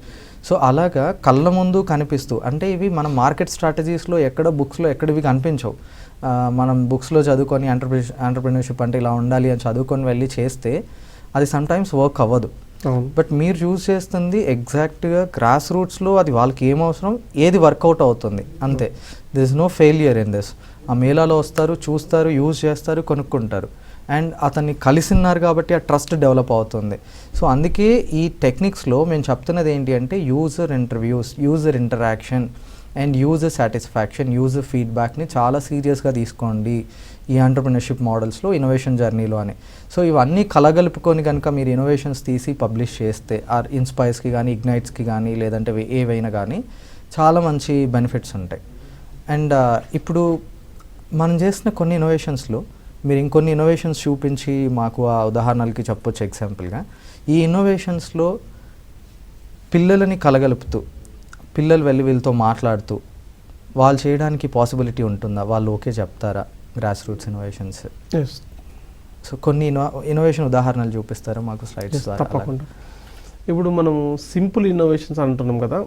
సో అలాగా కళ్ళ ముందు కనిపిస్తూ, అంటే ఇవి మనం మార్కెట్ స్ట్రాటజీస్లో బుక్స్లో ఎక్కడివి కనిపించవు. మనం బుక్స్లో చదువుకొని ఎంటర్‌ప్రెన్యూర్‌షిప్ అంటే ఇలా ఉండాలి అని చదువుకొని వెళ్ళి చేస్తే అది సమ్టైమ్స్ వర్క్ అవ్వదు. బట్ మీరు చూస్ చేస్తుంది ఎగ్జాక్ట్గా గ్రాస్ రూట్స్లో అది వాళ్ళకి ఏం అవసరం, ఏది వర్కౌట్ అవుతుంది అంతే. There is no failure in this. ఆ మేళాలో వస్తారు, చూస్తారు, యూజ్ చేస్తారు, కొనుక్కుంటారు. అండ్ అతన్ని కలిసిన్నారు కాబట్టి ఆ ట్రస్ట్ డెవలప్ అవుతుంది. సో అందుకే ఈ టెక్నిక్స్లో మేము చెప్తున్నది ఏంటి అంటే user interviews, user interaction and user satisfaction, user ఫీడ్బ్యాక్ని చాలా సీరియస్గా తీసుకోండి ఈ ఎంటర్‌ప్రెన్యూర్‌షిప్ మోడల్స్లో, ఇన్నోవేషన్ జర్నీలో అని. సో ఇవన్నీ కలగలుపుకొని కనుక మీరు ఇన్నోవేషన్స్ తీసి పబ్లిష్ చేస్తే ఆర్ ఇన్స్పైర్స్కి కానీ ఇగ్నైట్స్కి కానీ లేదంటే ఏవైనా కానీ చాలా మంచి బెనిఫిట్స్ ఉంటాయి. అండ్ ఇప్పుడు మనం చేసిన కొన్ని ఇన్నోవేషన్స్లో మీరు ఇంకొన్ని ఇన్నోవేషన్స్ చూపించి మాకు ఆ ఉదాహరణలకి చెప్పొచ్చు ఎగ్జాంపుల్గా. ఈ ఇన్నోవేషన్స్లో పిల్లలని కలగలుపుతూ, పిల్లలు వెళ్ళి వీళ్ళతో మాట్లాడుతూ వాళ్ళు చేయడానికి పాసిబిలిటీ ఉంటుందా, వాళ్ళు ఓకే చెప్తారా గ్రాస్ రూట్స్ ఇన్నోవేషన్స్? సో కొన్ని ఇన్నోవేషన్ ఉదాహరణలు చూపిస్తారా మాకు స్లైడ్స్ ద్వారా? తప్పకుండా. ఇప్పుడు మనము సింపుల్ ఇన్నోవేషన్స్ అంటున్నాం కదా,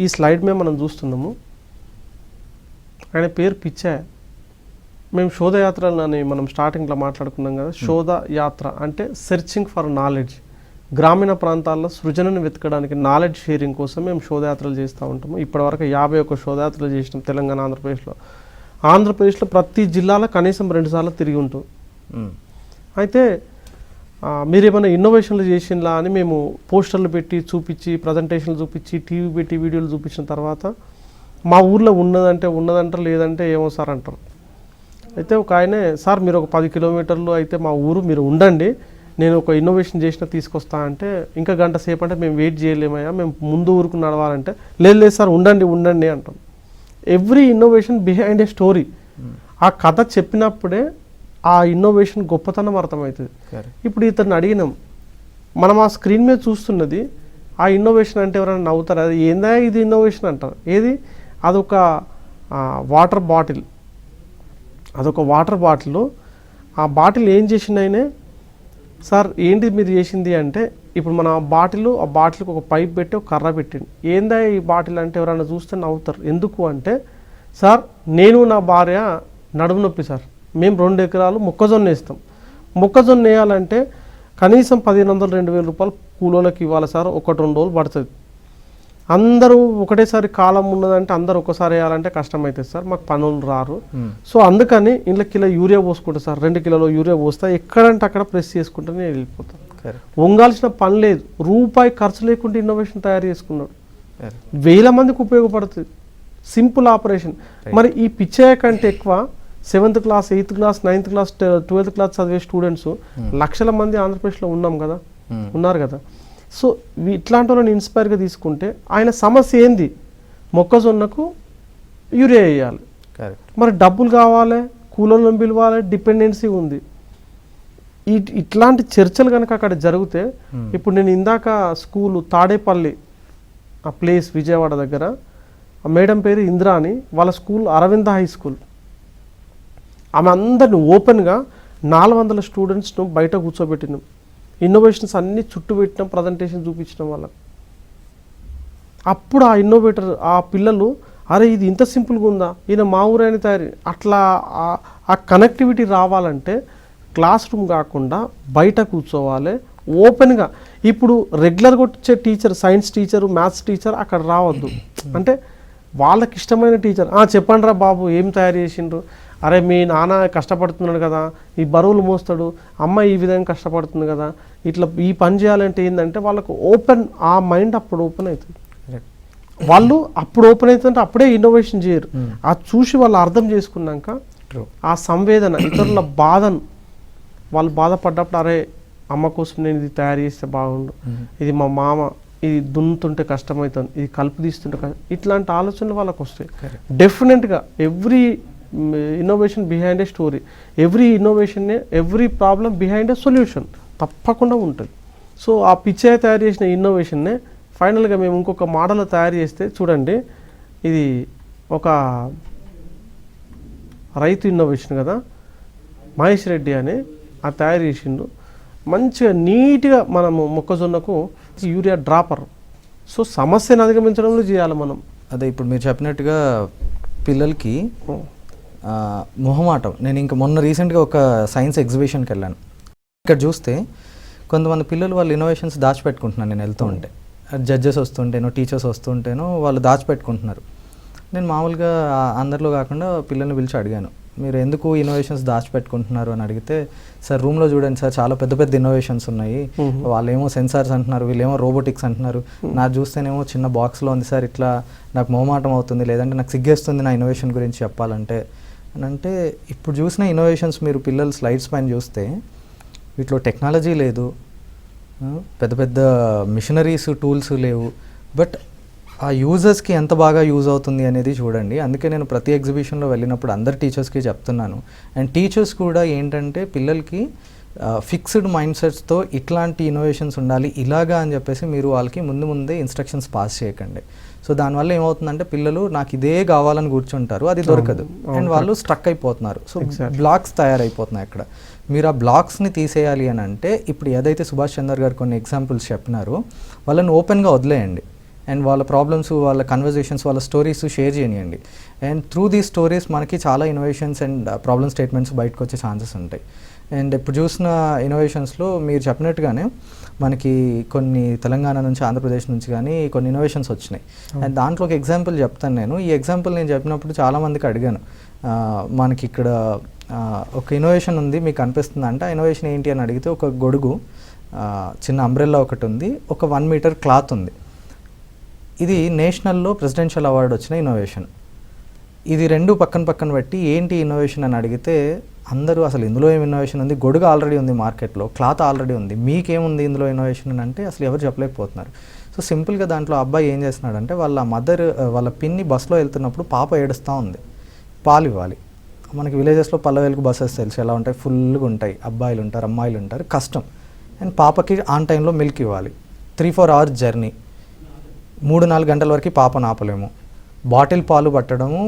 ఈ స్లైడ్ మీద మనం చూస్తున్నాము. ఆయన పేరు పిచ్చాయ. మేము శోధయాత్రలు అని మనం స్టార్టింగ్లో మాట్లాడుకున్నాం కదా. శోధయాత్ర అంటే సెర్చింగ్ ఫర్ నాలెడ్జ్. గ్రామీణ ప్రాంతాల్లో సృజనను వెతకడానికి, నాలెడ్జ్ షేరింగ్ కోసం మేము శోధయాత్రలు చేస్తూ ఉంటాము. ఇప్పటివరకు 51 శోధయాత్రలు చేసినాం తెలంగాణ, ఆంధ్రప్రదేశ్లో ప్రతి జిల్లాలో కనీసం 2 సార్లు తిరిగి ఉంటాం. అయితే మీరు ఏమైనా ఇన్నోవేషన్లు చేసినలా అని మేము పోస్టర్లు పెట్టి చూపించి, ప్రజెంటేషన్లు చూపించి, టీవీ పెట్టి వీడియోలు చూపించిన తర్వాత మా ఊర్లో ఉన్నదంటారు, లేదంటే ఏమో సార్ అంటారు. అయితే ఒక ఆయనే, సార్ మీరు ఒక 10 కిలోమీటర్లు అయితే మా ఊరు, మీరు ఉండండి, నేను ఒక ఇన్నోవేషన్ చేసిన తీసుకొస్తా అంటే, ఇంకా గంట సేపు అంటే మేము వెయిట్ చేయలేమయ్యా, మేము ముందు ఊరుకు నడవాలంటే, లేదు సార్ ఉండండి అంటాం. ఎవ్రీ ఇన్నోవేషన్ బిహైండ్ ఏ స్టోరీ. ఆ కథ చెప్పినప్పుడే ఆ ఇన్నోవేషన్ గొప్పతనం అర్థమవుతుంది. ఇప్పుడు ఇతన్ని అడిగినాం, మనం ఆ స్క్రీన్ మీద చూస్తున్నది ఆ ఇన్నోవేషన్ అంటే ఎవరైనా నవ్వుతారు, అది ఏందా ఇది ఇన్నోవేషన్ అంటారు. ఏది? అదొక వాటర్ బాటిల్. ఆ బాటిల్ ఏం చేసిందైనా, సార్ ఏంటి మీరు చేసింది అంటే, ఇప్పుడు మన బాటిల్, ఆ బాటిల్కి ఒక పైప్ పెట్టి ఒక కర్ర పెట్టిండు. ఏందా ఈ బాటిల్ అంటే ఎవరైనా చూస్తే నవ్వుతారు. ఎందుకు అంటే, సార్ నేను నా భార్య నడుము నొప్పి సార్, మేము 2 ఎకరాలు మొక్కజొన్న వేస్తాం. మొక్కజొన్న వేయాలంటే కనీసం 1500-2000 రూపాయలు కూలోళ్ళకి ఇవ్వాలి సార్, 1-2 రోజులు పడుతుంది. అందరూ ఒకటేసారి కాలం ఉన్నదంటే అందరూ ఒకసారి వేయాలంటే కష్టమవుతుంది సార్, మాకు పనులు రారు. సో అందుకని ఇంట్లో కిలో యూరియా పోసుకుంటా సార్, 2 కిలోలు యూరియా పోస్తా, ఎక్కడంటే అక్కడ ప్రెస్ చేసుకుంటే నేను వెళ్ళిపోతాను. వంగాల్సిన పని లేదు, రూపాయి ఖర్చు లేకుండా ఇన్నోవేషన్ తయారు చేసుకున్నాడు. 1000 మందికి ఉపయోగపడుతుంది, సింపుల్ ఆపరేషన్. మరి ఈ పిచ్చయ్య కంటే ఎక్కువ 7th class, 8th class, 9th class, 12th class చదివే స్టూడెంట్స్ లక్షల మంది ఆంధ్రప్రదేశ్లో ఉన్నాం కదా, ఉన్నారు కదా. సో ఇట్లాంటి వాళ్ళని ఇన్స్పైర్గా తీసుకుంటే ఆయన సమస్య ఏంది, మొక్కజొన్నకు యూరియా వేయాలి, మరి డబ్బులు కావాలి, కూలోళ్ళని పిలవాలి, డిపెండెన్సీ ఉంది. ఇట్లాంటి చర్చలు కనుక అక్కడ జరిగితే, ఇప్పుడు నేను ఇందాక స్కూలు తాడేపల్లి ఆ ప్లేస్ విజయవాడ దగ్గర, ఆ మేడం పేరు ఇంద్రా అని, వాళ్ళ స్కూల్ అరవింద హై స్కూల్. ఆమె అందరిని ఓపెన్గా 400 స్టూడెంట్స్ను బయట కూర్చోబెట్టినాం, ఇన్నోవేషన్స్ అన్నీ చుట్టూ పెట్టినాం, ప్రజెంటేషన్ చూపించినాం వాళ్ళకి. అప్పుడు ఆ ఇన్నోవేటర్, ఆ పిల్లలు, అరే ఇది ఇంత సింపుల్గా ఉందా, ఈయన మా ఊరైన తయారీ, అట్లా ఆ కనెక్టివిటీ రావాలంటే క్లాస్ రూమ్ కాకుండా బయట కూర్చోవాలి ఓపెన్గా. ఇప్పుడు రెగ్యులర్గా వచ్చే teacher, science teacher, maths teacher అక్కడ రావద్దు. అంటే వాళ్ళకి ఇష్టమైన టీచర్, చెప్పండి రా బాబు ఏం తయారు చేసిండ్రు, అరే మీ నాన్న కష్టపడుతున్నాడు కదా, ఈ బరువులు మోస్తాడు, అమ్మ ఈ విధంగా కష్టపడుతుంది కదా, ఇట్లా ఈ పని చేయాలంటే ఏంటంటే వాళ్ళకు ఓపెన్, ఆ మైండ్ అప్పుడు ఓపెన్ అవుతుంది. వాళ్ళు అప్పుడు ఓపెన్ అవుతుందంటే అప్పుడే ఇన్నోవేషన్ చేయరు. అది చూసి వాళ్ళు అర్థం చేసుకున్నాక ఆ సంవేదన, ఇతరుల బాధను, వాళ్ళు బాధపడ్డప్పుడు అరే అమ్మ కోసం నేను ఇది తయారు చేస్తే బాగుండు, ఇది మా మామ ఇది దున్నుతుంటే కష్టమవుతుంది, ఇది కలుపు తీస్తుంటే ఇట్లాంటి ఆలోచనలు వాళ్ళకు వస్తాయి. డెఫినెట్గా every innovation behind A story, every innovation, every problem behind a solution తప్పకుండా ఉంటుంది. సో ఆ పిచ్చయ్య తయారు చేసిన ఇన్నోవేషన్నే ఫైనల్గా మేము ఇంకొక మోడల్ తయారు చేస్తే చూడండి, ఇది ఒక రైతు ఇన్నోవేషన్ కదా, మహేష్ రెడ్డి అని ఆ తయారు చేసిండు. మంచిగా నీట్గా మనము మొక్కజొన్నకు యూరియా డ్రాపర్. సో సమస్యను అధిగమించడంలో చేయాలి మనం. అదే ఇప్పుడు మీరు చెప్పినట్టుగా పిల్లలకి మొహమాటం. నేను ఇంకా మొన్న రీసెంట్గా ఒక సైన్స్ ఎగ్జిబిషన్కి వెళ్ళాను. ఇక్కడ చూస్తే కొంతమంది పిల్లలు వాళ్ళు ఇన్నోవేషన్స్ దాచిపెట్టుకుంటున్నారు. నేను వెళ్తూ ఉంటే జడ్జెస్ వస్తుంటేనో టీచర్స్ వస్తుంటేనో వాళ్ళు దాచిపెట్టుకుంటున్నారు. నేను మామూలుగా అందరిలో కాకుండా పిల్లల్ని పిలిచి అడిగాను, మీరు ఎందుకు ఇన్నోవేషన్స్ దాచిపెట్టుకుంటున్నారు అని అడిగితే, సార్ రూమ్లో చూడండి సార్ చాలా పెద్ద పెద్ద ఇన్నోవేషన్స్ ఉన్నాయి, వాళ్ళేమో సెన్సార్స్ అంటున్నారు, వీళ్ళేమో రోబోటిక్స్ అంటున్నారు, నాకు చూస్తేనేమో చిన్న బాక్స్లో ఉంది సార్, ఇట్లా నాకు మొహమాటం అవుతుంది, లేదంటే నాకు సిగ్గేస్తుంది నా ఇన్నోవేషన్ గురించి చెప్పాలంటే అని. అంటే ఇప్పుడు చూసిన ఇన్నోవేషన్స్ మీరు పిల్లల స్లైడ్స్ పైన చూస్తే వీటిలో టెక్నాలజీ లేదు, పెద్ద పెద్ద మిషనరీస్ టూల్స్ లేవు, బట్ ఆ యూజర్స్కి ఎంత బాగా యూజ్ అవుతుంది అనేది చూడండి. అందుకే నేను ప్రతి ఎగ్జిబిషన్లో వెళ్ళినప్పుడు అందరు టీచర్స్కి చెప్తున్నాను. అండ్ టీచర్స్ కూడా ఏంటంటే పిల్లలకి ఫిక్స్డ్ మైండ్ సెట్స్తో ఇట్లాంటి ఇన్నోవేషన్స్ ఉండాలి ఇలాగా అని చెప్పేసి మీరు వాళ్ళకి ముందే ఇన్స్ట్రక్షన్స్ పాస్ చేయకండి. సో దానివల్ల ఏమవుతుందంటే పిల్లలు నాకు ఇదే కావాలని కూర్చుంటారు, అది దొరకదు, అండ్ వాళ్ళు స్ట్రక్ అయిపోతున్నారు. సో బ్లాక్స్ తయారైపోతున్నాయి అక్కడ. మీరు ఆ బ్లాక్స్ని తీసేయాలి అని అంటే ఇప్పుడు ఏదైతే సుభాష్ చంద్ర గారు కొన్ని ఎగ్జాంపుల్స్ చెప్పినారో వాళ్ళని ఓపెన్గా వదిలేయండి, అండ్ వాళ్ళ ప్రాబ్లమ్స్, వాళ్ళ కన్వర్జేషన్స్, వాళ్ళ స్టోరీస్ షేర్ చేయనియండి. అండ్ త్రూ దీస్ స్టోరీస్ మనకి చాలా ఇన్నోవేషన్స్ అండ్ ప్రాబ్లమ్ స్టేట్మెంట్స్ బయటకు వచ్చే ఛాన్సెస్ ఉంటాయి. అండ్ ఇప్పుడు చూసిన ఇన్నోవేషన్స్లో మీరు చెప్పినట్టుగానే మనకి కొన్ని తెలంగాణ నుంచి, ఆంధ్రప్రదేశ్ నుంచి కానీ కొన్ని ఇన్నోవేషన్స్ వచ్చినాయి. అండ్ దాంట్లో ఒక ఎగ్జాంపుల్ చెప్తాను నేను. ఈ ఎగ్జాంపుల్ నేను చెప్పినప్పుడు చాలామందికి అడిగాను, మనకి ఇక్కడ ఒక ఇన్నోవేషన్ ఉంది మీకు అనిపిస్తుంది అంటే, ఆ ఇన్నోవేషన్ ఏంటి అని అడిగితే ఒక గొడుగు, చిన్న అంబ్రెల్లా ఒకటి ఉంది, ఒక 1 మీటర్ క్లాత్ ఉంది. ఇది నేషనల్లో ప్రెసిడెన్షియల్ అవార్డు వచ్చిన ఇన్నోవేషన్. ఇది రెండు పక్కన పెట్టి ఏంటి ఇన్నోవేషన్ అని అడిగితే అందరూ అసలు ఇందులో ఏం ఇన్నోవేషన్ ఉంది, గొడుగు ఆల్రెడీ ఉంది మార్కెట్లో, క్లాత్ ఆల్రెడీ ఉంది, మీకేముంది ఇందులో ఇన్నోవేషన్ అని అంటే అసలు ఎవరు చెప్పలేకపోతున్నారు. సో సింపుల్గా దాంట్లో అబ్బాయి ఏం చేస్తున్నాడంటే వాళ్ళ పిన్ని బస్సులో వెళ్తున్నప్పుడు పాప ఏడుస్తూ ఉంది, పాలు ఇవ్వాలి. మనకి విలేజెస్లో పల్లెవేలకు బస్సెస్ తెలుసు ఎలా ఉంటాయి, ఫుల్గా ఉంటాయి, అబ్బాయిలు ఉంటారు, అమ్మాయిలు ఉంటారు, కష్టం. అండ్ పాపకి ఆన్ టైంలో మిల్క్ ఇవ్వాలి. 3-4 అవర్స్ జర్నీ, 3-4 గంటల వరకు పాపను ఆపలేము. బాటిల్ పాలు పట్టడము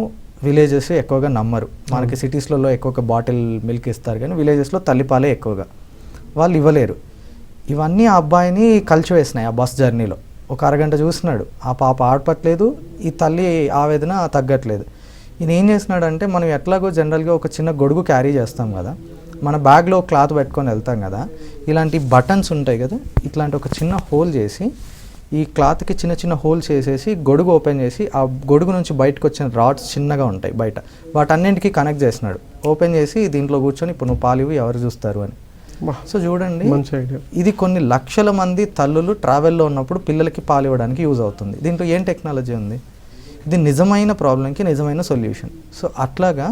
విలేజెస్ ఎక్కువగా నమ్మరు. మనకి సిటీస్లలో ఎక్కువగా బాటిల్ మిల్క్ ఇస్తారు, కానీ విలేజెస్లో తల్లిపాలే ఎక్కువగా, వాళ్ళు ఇవ్వలేరు. ఇవన్నీ ఆ అబ్బాయిని కలిచివేసినాయి ఆ బస్ జర్నీలో. ఒక అరగంట చూస్తున్నాడు, ఆ పాప ఆడపట్లేదు, ఈ తల్లి ఆవేదన తగ్గట్లేదు. ఈయన ఏం చేస్తున్నాడంటే, మనం ఎట్లాగో జనరల్గా ఒక చిన్న గొడుగు క్యారీ చేస్తాం కదా, మన బ్యాగ్లో క్లాత్ పెట్టుకొని వెళ్తాం కదా, ఇలాంటి బటన్స్ ఉంటాయి కదా, ఇట్లాంటి ఒక చిన్న హోల్ చేసి ఈ క్లాత్కి చిన్న చిన్న హోల్ చేసేసి గొడుగు ఓపెన్ చేసి ఆ గొడుగు నుంచి బయటకు వచ్చిన రాడ్స్ చిన్నగా ఉంటాయి బయట, వాటన్నింటికి కనెక్ట్ చేసినాడు. ఓపెన్ చేసి దీంట్లో కూర్చొని ఇప్పుడు నువ్వు పాలు ఇవ్వు, ఎవరు చూస్తారు అని. సో చూడండి, ఇది కొన్ని లక్షల మంది తల్లులు ట్రావెల్లో ఉన్నప్పుడు పిల్లలకి పాలు ఇవ్వడానికి యూజ్ అవుతుంది. దీంట్లో ఏం టెక్నాలజీ ఉంది? ఇది నిజమైన ప్రాబ్లంకి నిజమైన సొల్యూషన్. సో అట్లాగా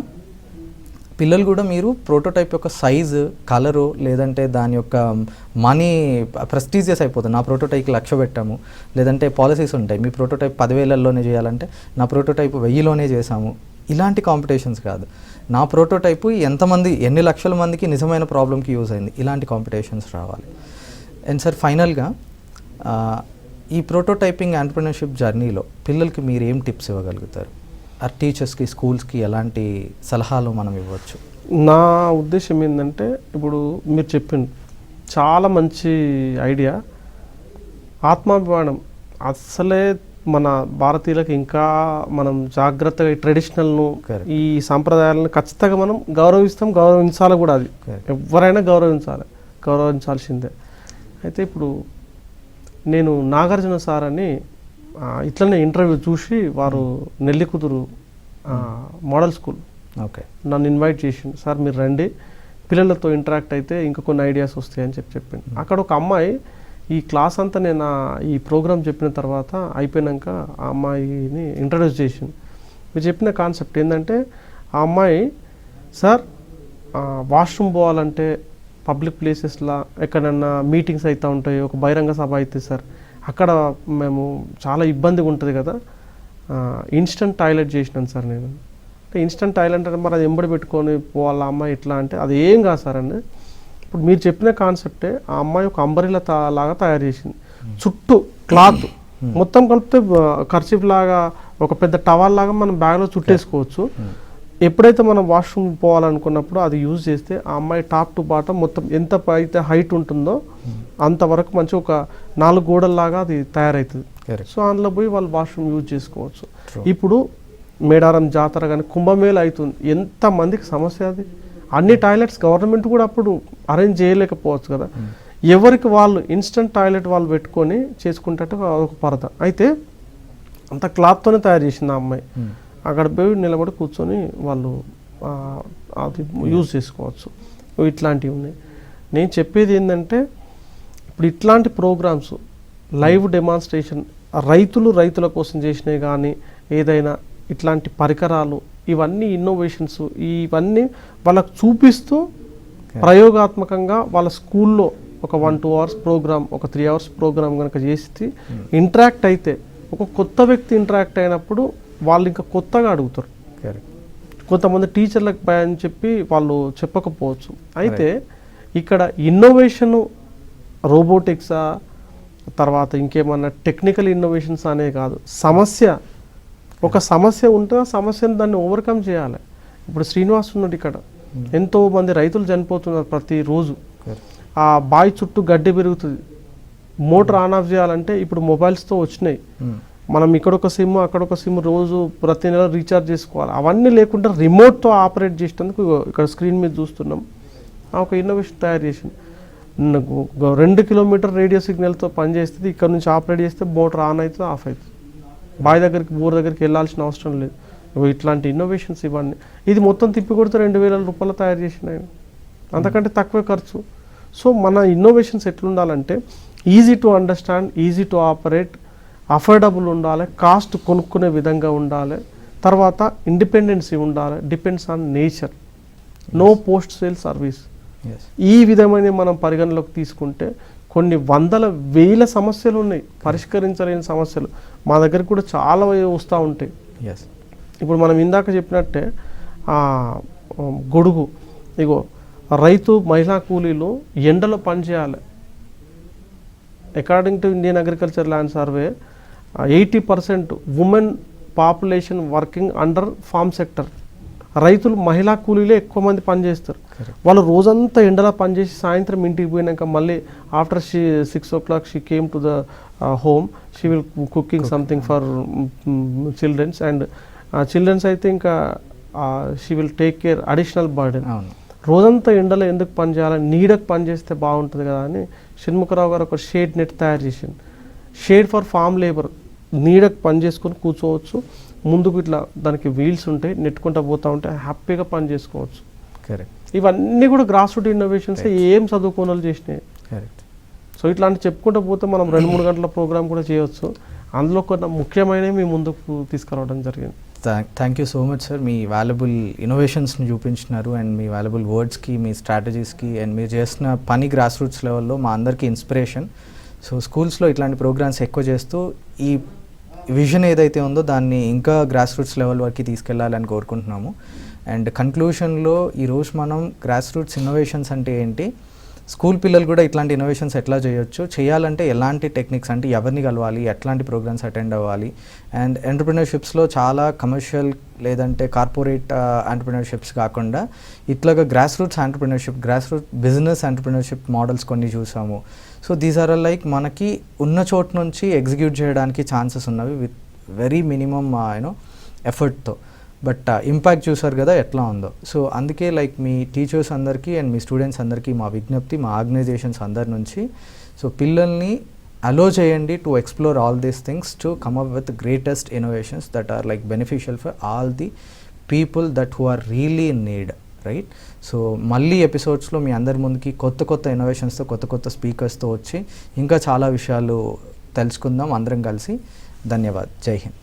పిల్లలు కూడా మీరు ప్రోటోటైప్ యొక్క సైజు, కలరు, లేదంటే దాని యొక్క మనీ ప్రెస్టీజియస్ అయిపోతుంది. నా ప్రోటోటైప్కి 1,00,000 పెట్టాము, లేదంటే పాలసీస్ ఉంటాయి, మీ ప్రోటోటైప్ 10,000లోనే చేయాలంటే నా ప్రోటోటైప్ 1000లోనే చేసాము. ఇలాంటి కాంపిటీషన్స్ కాదు, నా ప్రోటోటైపు ఎంతమంది, ఎన్ని లక్షల మందికి నిజమైన ప్రాబ్లంకి యూజ్ అయింది, ఇలాంటి కాంపిటీషన్స్ రావాలి. అండ్ సార్ ఫైనల్గా ఈ ప్రోటోటైపింగ్ ఎంటర్‌ప్రెన్యూర్‌షిప్ జర్నీలో పిల్లలకి మీరు ఏం టిప్స్ ఇవ్వగలుగుతారు? ఆ టీచర్స్కి, స్కూల్స్కి ఎలాంటి సలహాలు మనం ఇవ్వచ్చు? నా ఉద్దేశం ఏంటంటే, ఇప్పుడు మీరు చెప్పింది చాలా మంచి ఐడియా. ఆత్మాభిమానం అసలే మన భారతీయులకు ఇంకా మనం జాగ్రత్తగా ఈ ట్రెడిషనల్ను, ఈ సాంప్రదాయాలను ఖచ్చితంగా మనం గౌరవిస్తాం, గౌరవించాలి కూడా. అది ఎవరైనా గౌరవించాల్సిందే. అయితే ఇప్పుడు నేను నాగార్జున సార్ అని ఇట్లనే ఇంటర్వ్యూ చూసి, వారు నెల్లికుదురు మోడల్ స్కూల్, ఓకే, నన్ను ఇన్వైట్ చేసిండు. సార్ మీరు రండి, పిల్లలతో ఇంటరాక్ట్ అయితే ఇంకా కొన్ని ఐడియాస్ వస్తాయని చెప్పిండు. అక్కడ ఒక అమ్మాయి ఈ క్లాస్ అంతా నేను ఈ ప్రోగ్రామ్ చెప్పిన తర్వాత అయిపోయాక ఆ అమ్మాయిని ఇంట్రడ్యూస్ చేసింది. మీరు చెప్పిన కాన్సెప్ట్ ఏంటంటే, ఆ అమ్మాయి సార్ వాష్రూమ్ పోవాలంటే పబ్లిక్ ప్లేసెస్లో ఎక్కడన్నా మీటింగ్స్ అవుతూ ఉంటాయి, ఒక బహిరంగ సభ అయితే సార్ అక్కడ మేము చాలా ఇబ్బందిగా ఉంటుంది కదా, ఇన్స్టంట్ టాయిలెట్ చేసినాను సార్ నేను. అంటే ఇన్స్టంట్ టాయిలెట్ అంటే మరి అది ఎంబడి పెట్టుకొని పోవాలా అమ్మాయి ఎట్లా అంటే, అది ఏం కాదు సార్ అండి. ఇప్పుడు మీరు చెప్పిన కాన్సెప్టే ఆ అమ్మాయి ఒక అంబరిలా లాగా తయారు చేసింది. చుట్టూ క్లాత్ మొత్తం కలిపితే కర్చీఫ్ లాగా, ఒక పెద్ద టవల్ లాగా మనం బ్యాగ్లో చుట్టేసుకోవచ్చు. ఎప్పుడైతే మనం వాష్రూమ్ పోవాలనుకున్నప్పుడు అది యూజ్ చేస్తే ఆ అమ్మాయి టాప్ టు బాటమ్ మొత్తం ఎంత అయితే హైట్ ఉంటుందో అంతవరకు మంచి ఒక 4 గోడల్లాగా అది తయారవుతుంది. సో అందులో పోయి వాళ్ళు వాష్రూమ్ యూజ్ చేసుకోవచ్చు. ఇప్పుడు మేడారం జాతర కానీ కుంభమేళ అవుతుంది, ఎంతమందికి సమస్య అది. అన్ని టాయిలెట్స్ గవర్నమెంట్ కూడా అప్పుడు అరేంజ్ చేయలేకపోవచ్చు కదా. ఎవరికి వాళ్ళు ఇన్స్టంట్ టాయిలెట్ వాళ్ళు పెట్టుకొని చేసుకుంటే ఒక పరద. అయితే అంత క్లాత్తోనే తయారు చేసింది ఆ అమ్మాయి. అక్కడ పోయి నిలబడి కూర్చొని వాళ్ళు అది యూజ్ చేసుకోవచ్చు. ఇట్లాంటివి ఉన్నాయి. నేను చెప్పేది ఏంటంటే, ఇప్పుడు ఇట్లాంటి ప్రోగ్రామ్స్, లైవ్ డెమాన్స్ట్రేషన్, రైతుల కోసం చేసినవి కానీ ఏదైనా ఇట్లాంటి పరికరాలు, ఇవన్నీ ఇన్నోవేషన్స్, ఇవన్నీ వాళ్ళకు చూపిస్తూ ప్రయోగాత్మకంగా వాళ్ళ స్కూల్లో ఒక 1-2 అవర్స్ ప్రోగ్రామ్, ఒక 3 అవర్స్ ప్రోగ్రామ్ కనుక చేసి ఇంటరాక్ట్ అయితే, ఒక కొత్త వ్యక్తి ఇంటరాక్ట్ అయినప్పుడు వాళ్ళు ఇంకా కొత్తగా అడుగుతారు. కొంతమంది టీచర్లకు భయం చెప్పి వాళ్ళు చెప్పకపోవచ్చు. అయితే ఇక్కడ ఇన్నోవేషను రోబోటిక్సా, తర్వాత ఇంకేమన్నా టెక్నికల్ ఇన్నోవేషన్స్ అనే కాదు, ఒక సమస్య ఉంటే ఆ సమస్యను దాన్ని ఓవర్కమ్ చేయాలి. ఇప్పుడు శ్రీనివాస్ ఉన్నాడు ఇక్కడ, ఎంతో మంది రైతులు చనిపోతున్నారు ప్రతిరోజు. ఆ బావి చుట్టూ గడ్డి పెరుగుతుంది, మోటార్ ఆన్ ఆఫ్ చేయాలంటే ఇప్పుడు మొబైల్స్తో వచ్చినాయి. మనం ఇక్కడొక సిమ్ అక్కడొక సిమ్ రోజు ప్రతి నెల రీఛార్జ్ చేసుకోవాలి. అవన్నీ లేకుండా రిమోట్తో ఆపరేట్ చేసేందుకు ఇక్కడ స్క్రీన్ మీద చూస్తున్నాం. ఒక ఇన్నోవేషన్ తయారు చేసింది. 2 కిలోమీటర్ రేడియో సిగ్నల్తో పనిచేస్తుంది. ఇక్కడ నుంచి ఆపరేట్ చేస్తే మోటార్ ఆన్ అవుతుంది, ఆఫ్ అవుతుంది. బావి దగ్గరికి, బోర్ దగ్గరికి వెళ్ళాల్సిన అవసరం లేదు. ఇట్లాంటి ఇన్నోవేషన్స్ ఇవన్నీ, ఇది మొత్తం తిప్పి కొడితే 2,000 రూపాయలు తయారు చేసినాయి, అంతకంటే తక్కువే ఖర్చు. సో మన ఇన్నోవేషన్స్ ఎట్లుండాలంటే, easy to understand, easy to operate, affordable ఉండాలి, కాస్ట్ కొనుక్కునే విధంగా ఉండాలి, తర్వాత ఇండిపెండెన్సీ ఉండాలి, depends on nature, no post sale service. ఈ విధమైన మనం పరిగణలోకి తీసుకుంటే కొన్ని 100,000 సమస్యలు ఉన్నాయి, పరిష్కరించలేని సమస్యలు మా దగ్గరికి కూడా చాలా వస్తూ ఉంటాయి. ఇప్పుడు మనం ఇందాక చెప్పినట్టే గొడుగు, ఇగో రైతు మహిళా కూలీలు ఎండలో పనిచేయాలి. According to Indian agriculture land survey 80% women population working under farm sector. రైతులు, మహిళా కూలీలే ఎక్కువ మంది పనిచేస్తారు. వాళ్ళు రోజంతా ఎండలా పనిచేసి సాయంత్రం ఇంటికి పోయినాక మళ్ళీ after 6 o'clock she came to the home, she will cooking something for childrens, and childrens అయితే ఇంకా she will take care additional burden. రోజంతా ఎండలో ఎందుకు పని చేయాలి, నీడకు పని చేస్తే బాగుంటుంది కదా అని షణ్ముఖరావు గారు ఒక షేడ్ నెట్ తయారు చేసింది. షేడ్ ఫర్ ఫార్మ్ లేబర్, నీడకు పని చేసుకొని కూర్చోవచ్చు, ముందుకు ఇట్లా దానికి వీల్స్ ఉంటాయి, నెట్టుకుంటూ పోతూ ఉంటే హ్యాపీగా పని చేసుకోవచ్చు. కరెక్ట్. ఇవన్నీ కూడా గ్రాస్ రూట్ ఇన్నోవేషన్స్ ఏం చదువుకోని వాళ్ళు చేసినాయి. కరెక్ట్. సో ఇట్లాంటి చెప్పుకుంటూ పోతే మనం 2-3 గంటల ప్రోగ్రామ్ కూడా చేయవచ్చు. అందులో కొన్ని ముఖ్యమైనవి మీ ముందుకు తీసుకురావడం జరిగింది. Thank you so much sir. మీ వాల్యుబుల్ ఇన్నోవేషన్స్ని చూపించినారు అండ్ మీ వాల్యుబుల్ వర్డ్స్కి, మీ స్ట్రాటజీస్కి అండ్ మీరు చేసిన పని గ్రాస్ రూట్స్ లెవెల్లో మా అందరికీ ఇన్స్పిరేషన్. సో స్కూల్స్లో ఇట్లాంటి ప్రోగ్రామ్స్ ఎక్కువ చేస్తూ ఈ విజన్ ఏదైతే ఉందో దాన్ని ఇంకా గ్రాస్ రూట్స్ లెవెల్ వరకు తీసుకెళ్లాలని కోరుకుంటున్నాము. అండ్ కన్క్లూషన్లో ఈరోజు మనం గ్రాస్ రూట్స్ ఇన్నోవేషన్స్ అంటే ఏంటి, స్కూల్ పిల్లలు కూడా ఇట్లాంటి ఇన్నోవేషన్స్ ఎట్లా చేయొచ్చు, చేయాలంటే ఎలాంటి టెక్నిక్స్, అంటే ఎవరిని కలవాలి, ఎట్లాంటి ప్రోగ్రామ్స్ అటెండ్ అవ్వాలి, అండ్ ఎంటర్ప్రినర్షిప్స్లో చాలా కమర్షియల్ లేదంటే కార్పొరేట్ ఎంటర్ప్రినర్షిప్స్ కాకుండా ఇట్లాగా grass roots entrepreneurship, grass root business entrepreneurship models కొన్ని చూసాము. సో దీస్ ఆర్ లైక్ మనకి ఉన్న చోటు నుంచి ఎగ్జిక్యూట్ చేయడానికి ఛాన్సెస్ ఉన్నవి విత్ వెరీ మినిమమ్ ఎఫర్ట్తో. బట్ ఇంపాక్ట్ చూసారు కదా ఎట్లా ఉందో. సో అందుకే లైక్ మీ టీచర్స్ అందరికీ అండ్ మీ స్టూడెంట్స్ అందరికీ మా విజ్ఞప్తి, మా ఆర్గనైజేషన్స్ అందరి నుంచి, సో పిల్లల్ని అలో చేయండి to explore all these things to come up with greatest innovations that are like beneficial for all the people that who are really in need, right. So మళ్ళీ ఎపిసోడ్స్లో మీ అందరి ముందుకి కొత్త ఇన్నోవేషన్స్తో, కొత్త స్పీకర్స్తో వచ్చి ఇంకా చాలా విషయాలు తెలుసుకుందాం అందరం కలిసి. ధన్యవాద్. జై హింద్.